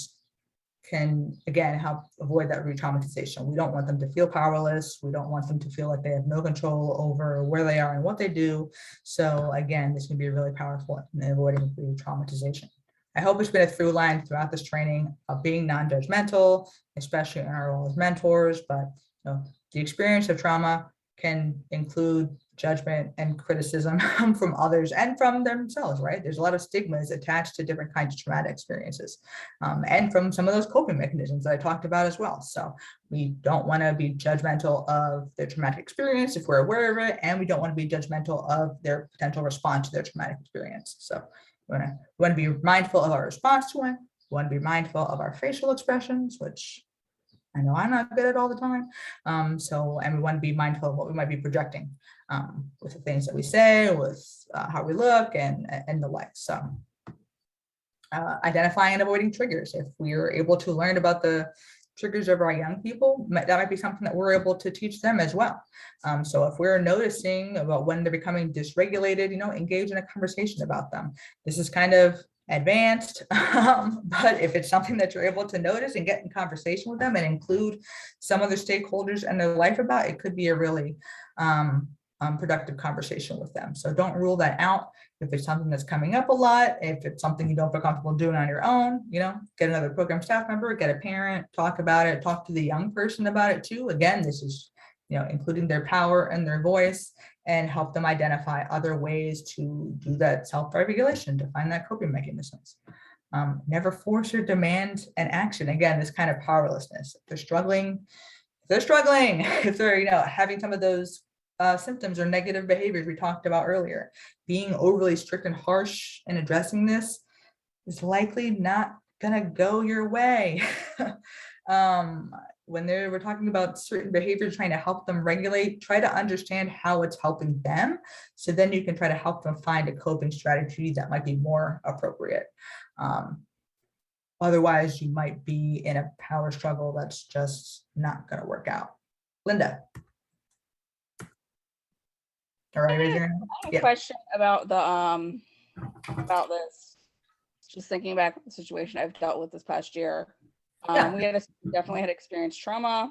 Speaker 1: can, again, help avoid that re-traumatization. We don't want them to feel powerless. We don't want them to feel like they have no control over where they are and what they do. So again, this can be really powerful in avoiding re-traumatization. I hope it's been a through line throughout this training of being non-judgmental, especially in our role as mentors, but the experience of trauma can include judgment and criticism from others and from themselves, right? There's a lot of stigmas attached to different kinds of traumatic experiences, and from some of those coping mechanisms that I talked about as well. So we don't want to be judgmental of their traumatic experience if we're aware of it, and we don't want to be judgmental of their potential response to their traumatic experience. So we want to be mindful of our response to it. We want to be mindful of our facial expressions, which I know I'm not good at all the time. And we want to be mindful of what we might be projecting with the things that we say, with how we look, and the like. So identifying and avoiding triggers. If we are able to learn about the triggers of our young people, that might be something that we're able to teach them as well. So if we're noticing about when they're becoming dysregulated, engage in a conversation about them. This is kind of advanced, but if it's something that you're able to notice and get in conversation with them and include some other stakeholders in their life about, it could be a really productive conversation with them. So don't rule that out. If it's something that's coming up a lot, if it's something you don't feel comfortable doing on your own, get another program staff member, get a parent, talk about it, talk to the young person about it too. Again, this is including their power and their voice, and help them identify other ways to do that self-regulation, to find that coping mechanisms. Never force or demand an action. Again, this kind of powerlessness. If they're struggling, if they're having some of those symptoms or negative behaviors we talked about earlier, being overly strict and harsh in addressing this is likely not gonna go your way. When we're talking about certain behaviors, trying to help them regulate, try to understand how it's helping them. So then you can try to help them find a coping strategy that might be more appropriate. Otherwise, you might be in a power struggle that's just not going to work out. Linda. All right, raise your hand.
Speaker 7: I have a question about about this. Just thinking back the situation I've dealt with this past year. We definitely had experienced trauma.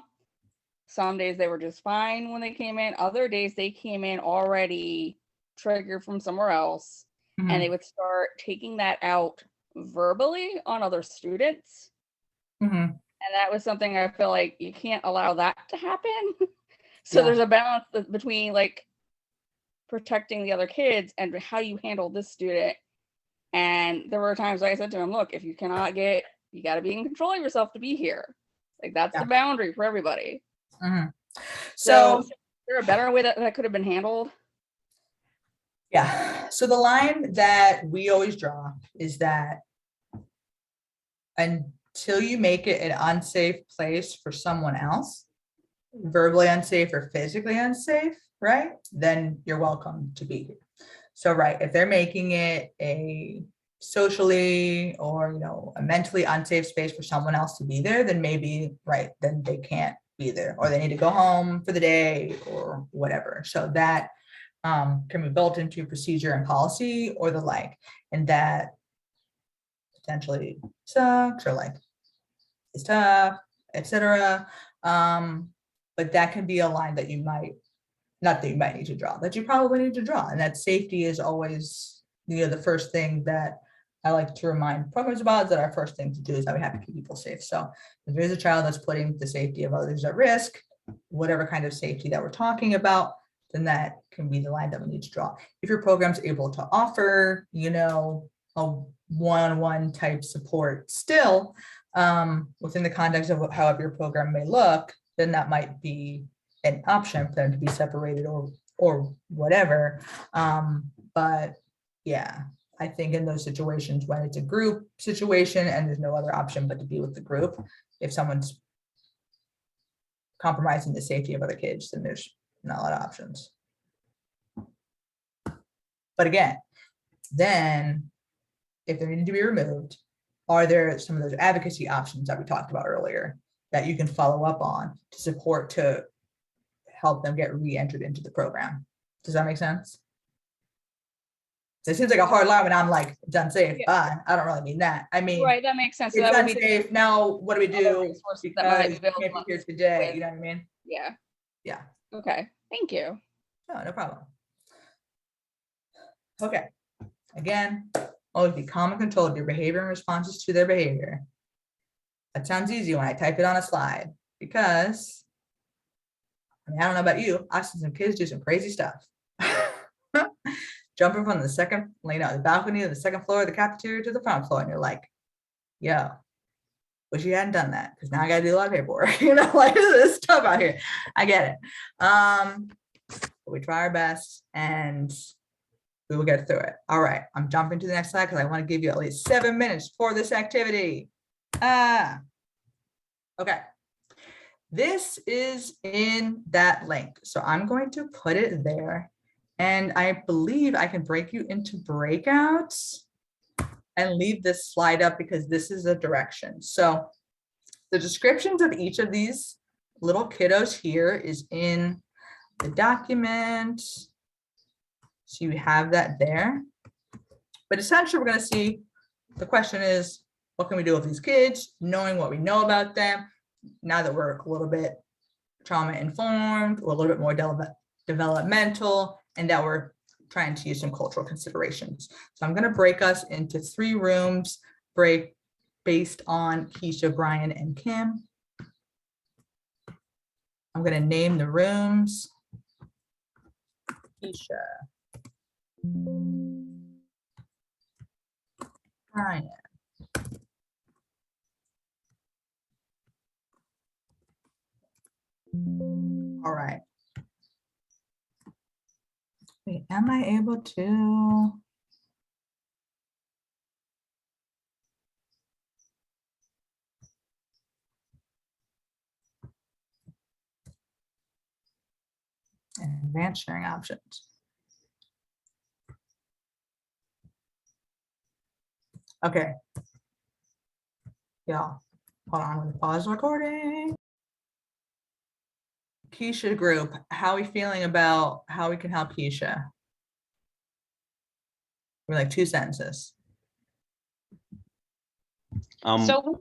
Speaker 7: Some days they were just fine when they came in. Other days they came in already triggered from somewhere else, and they would start taking that out verbally on other students. And that was something I feel like you can't allow that to happen. So there's a balance between like protecting the other kids and how you handle this student. And there were times I said to him, look, if you cannot you got to be in control of yourself to be here. Like that's the boundary for everybody. So is there a better way that could have been handled?
Speaker 1: Yeah. So the line that we always draw is that until you make it an unsafe place for someone else, verbally unsafe or physically unsafe, right? Then you're welcome to be here. So, right, if they're making it a socially or a mentally unsafe space for someone else to be there, then maybe then they can't be there, or they need to go home for the day or whatever. So that can be built into procedure and policy or the like, and that potentially sucks or it's tough, etc. But that can be a line that you might need to draw, that you probably need to draw, and that safety is always the first thing that I like to remind programs about, is that our first thing to do is that we have to keep people safe. So if there's a child that's putting the safety of others at risk, whatever kind of safety that we're talking about, then that can be the line that we need to draw. If your program's able to offer, a one-on-one type support still within the context of however your program may look, then that might be an option for them to be separated or whatever. But yeah, I think in those situations when it's a group situation and there's no other option but to be with the group, if someone's compromising the safety of other kids, then there's not a lot of options. But again, then if they need to be removed, are there some of those advocacy options that we talked about earlier that you can follow up on to support to help them get re-entered into the program? Does that make sense? So it seems like a hard line when I'm like, it's unsafe,
Speaker 7: Yeah.
Speaker 1: I don't really mean that. I mean,
Speaker 7: Right, that makes sense. So
Speaker 1: it's
Speaker 7: that would be
Speaker 1: unsafe, now what do we
Speaker 7: other
Speaker 1: do?
Speaker 7: resources that might
Speaker 1: Because
Speaker 7: be
Speaker 1: you can't be
Speaker 7: available
Speaker 1: here today,
Speaker 7: with-
Speaker 1: you know what I mean?
Speaker 7: Yeah,
Speaker 1: Yeah,
Speaker 7: okay, thank you.
Speaker 1: no problem. Okay, again, always be calm and controlled your behavior and responses to their behavior. That sounds easy when I type it on a slide, because I mean, I don't know about you, I've seen some kids do some crazy stuff. Jumping from the second, the balcony of the second floor of the cafeteria to the front floor, and you're like, yo, wish you hadn't done that, because now I gotta do a lot of paperwork, like this stuff out here. I get it. But we try our best and we will get through it. All right, I'm jumping to the next slide because I want to give you at least 7 minutes for this activity. Okay. This is in that link, so I'm going to put it there. And I believe I can break you into breakouts and leave this slide up because this is a direction. So the descriptions of each of these little kiddos here is in the document. So you have that there. But essentially we're going to see, the question is, what can we do with these kids, knowing what we know about them, now that we're a little bit trauma informed, or a little bit more developmental, and that we're trying to use some cultural considerations. So I'm going to break us into 3 rooms, based on Keisha, Brian, and Kim. I'm going to name the rooms. Keisha, Brian, all right. Wait, am I able to? Advanced sharing options. Okay. Y'all, hold on, I'm gonna pause the recording. Keisha group, how are we feeling about how we can help Keisha? We're like 2 sentences.
Speaker 8: Go ahead. Go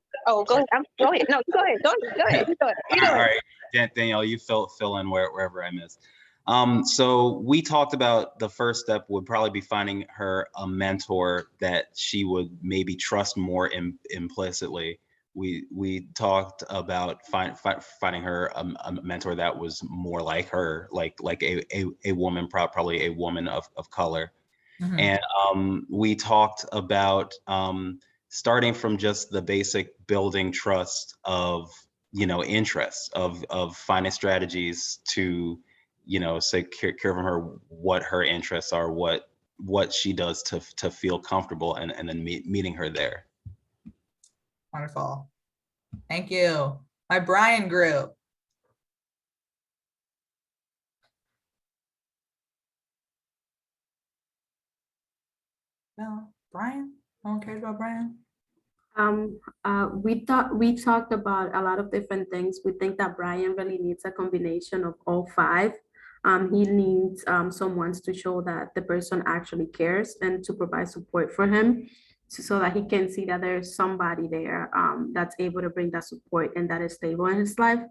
Speaker 8: ahead. No, go ahead. Go ahead.
Speaker 9: All right, Danielle, you fill in wherever I missed. So we talked about the first step would probably be finding her a mentor that she would maybe trust more implicitly. We talked about finding her a mentor that was more like her, like a woman, probably a woman of color.
Speaker 1: Mhm.
Speaker 9: And we talked about starting from just the basic building trust of, interests, of finding strategies to, say, care from her what her interests are, what she does to feel comfortable, and then meeting her there.
Speaker 1: Wonderful. Thank you. My Brian group. No, Brian? No one cares about Brian?
Speaker 10: We talked about a lot of different things. We think that Brian really needs a combination of all 5. He needs someone to show that the person actually cares and to provide support for him, so that he can see that there's somebody there that's able to bring that support and that is stable in his life.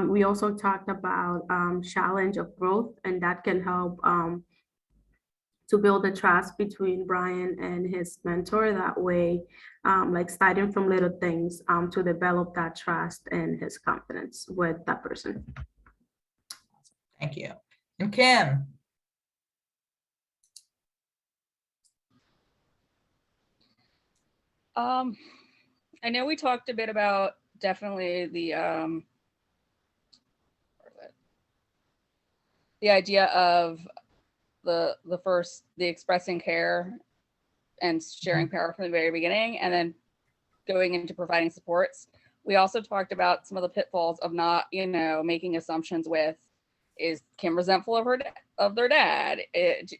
Speaker 10: We also talked about challenge of growth, and that can help to build the trust between Brian and his mentor. That way, like starting from little things to develop that trust and his confidence with that person.
Speaker 1: Thank you. And Kim?
Speaker 7: I know we talked a bit about definitely the idea of the expressing care and sharing power from the very beginning, and then going into providing supports. We also talked about some of the pitfalls of not, making assumptions with, is Kim resentful of their dad?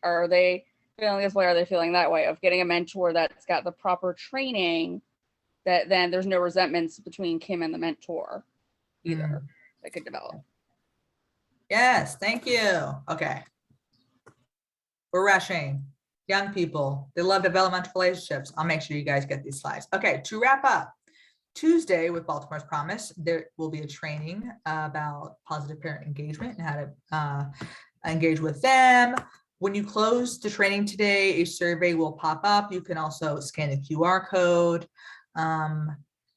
Speaker 7: Are they feeling this way? Are they feeling that way? Of getting a mentor that's got the proper training, that then there's no resentments between Kim and the mentor either that could develop.
Speaker 1: Yes, thank you. Okay. We're rushing. Young people, they love developmental relationships. I'll make sure you guys get these slides. Okay, to wrap up, Tuesday with Baltimore's Promise, there will be a training about positive parent engagement and how to engage with them. When you close the training today, a survey will pop up. You can also scan the QR code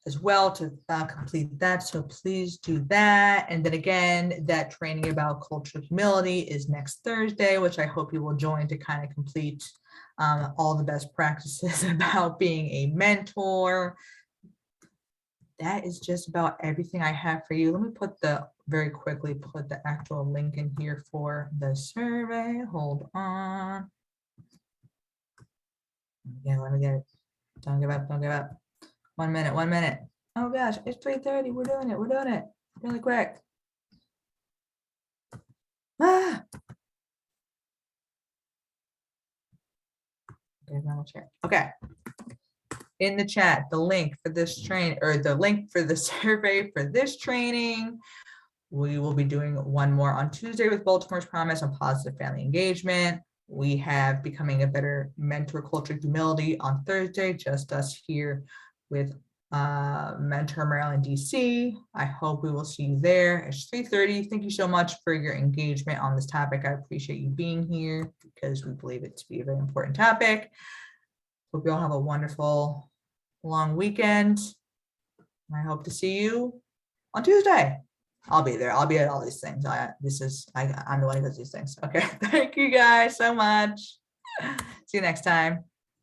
Speaker 1: as well to complete that. So please do that. And then again, that training about cultural humility is next Thursday, which I hope you will join to kind of complete all the best practices about being a mentor. That is just about everything I have for you. Let me very quickly put the actual link in here for the survey. Hold on. Yeah, let me get it. Don't give up, don't give up. 1 minute, 1 minute. Oh gosh, it's 3:30. We're doing it really quick. Ah. Okay. In the chat, the link for this the link for the survey for this training. We will be doing one more on Tuesday with Baltimore's Promise on positive family engagement. We have Becoming a Better Mentor, Culture Humility on Thursday, just us here with Mentor Maryland, DC. I hope we will see you there. It's 3:30. Thank you so much for your engagement on this topic. I appreciate you being here because we believe it to be a very important topic. Hope you all have a wonderful long weekend. I hope to see you on Tuesday. I'll be there. I'll be at all these things. I'm the one who does these things. Okay. Thank you guys so much. See you next time.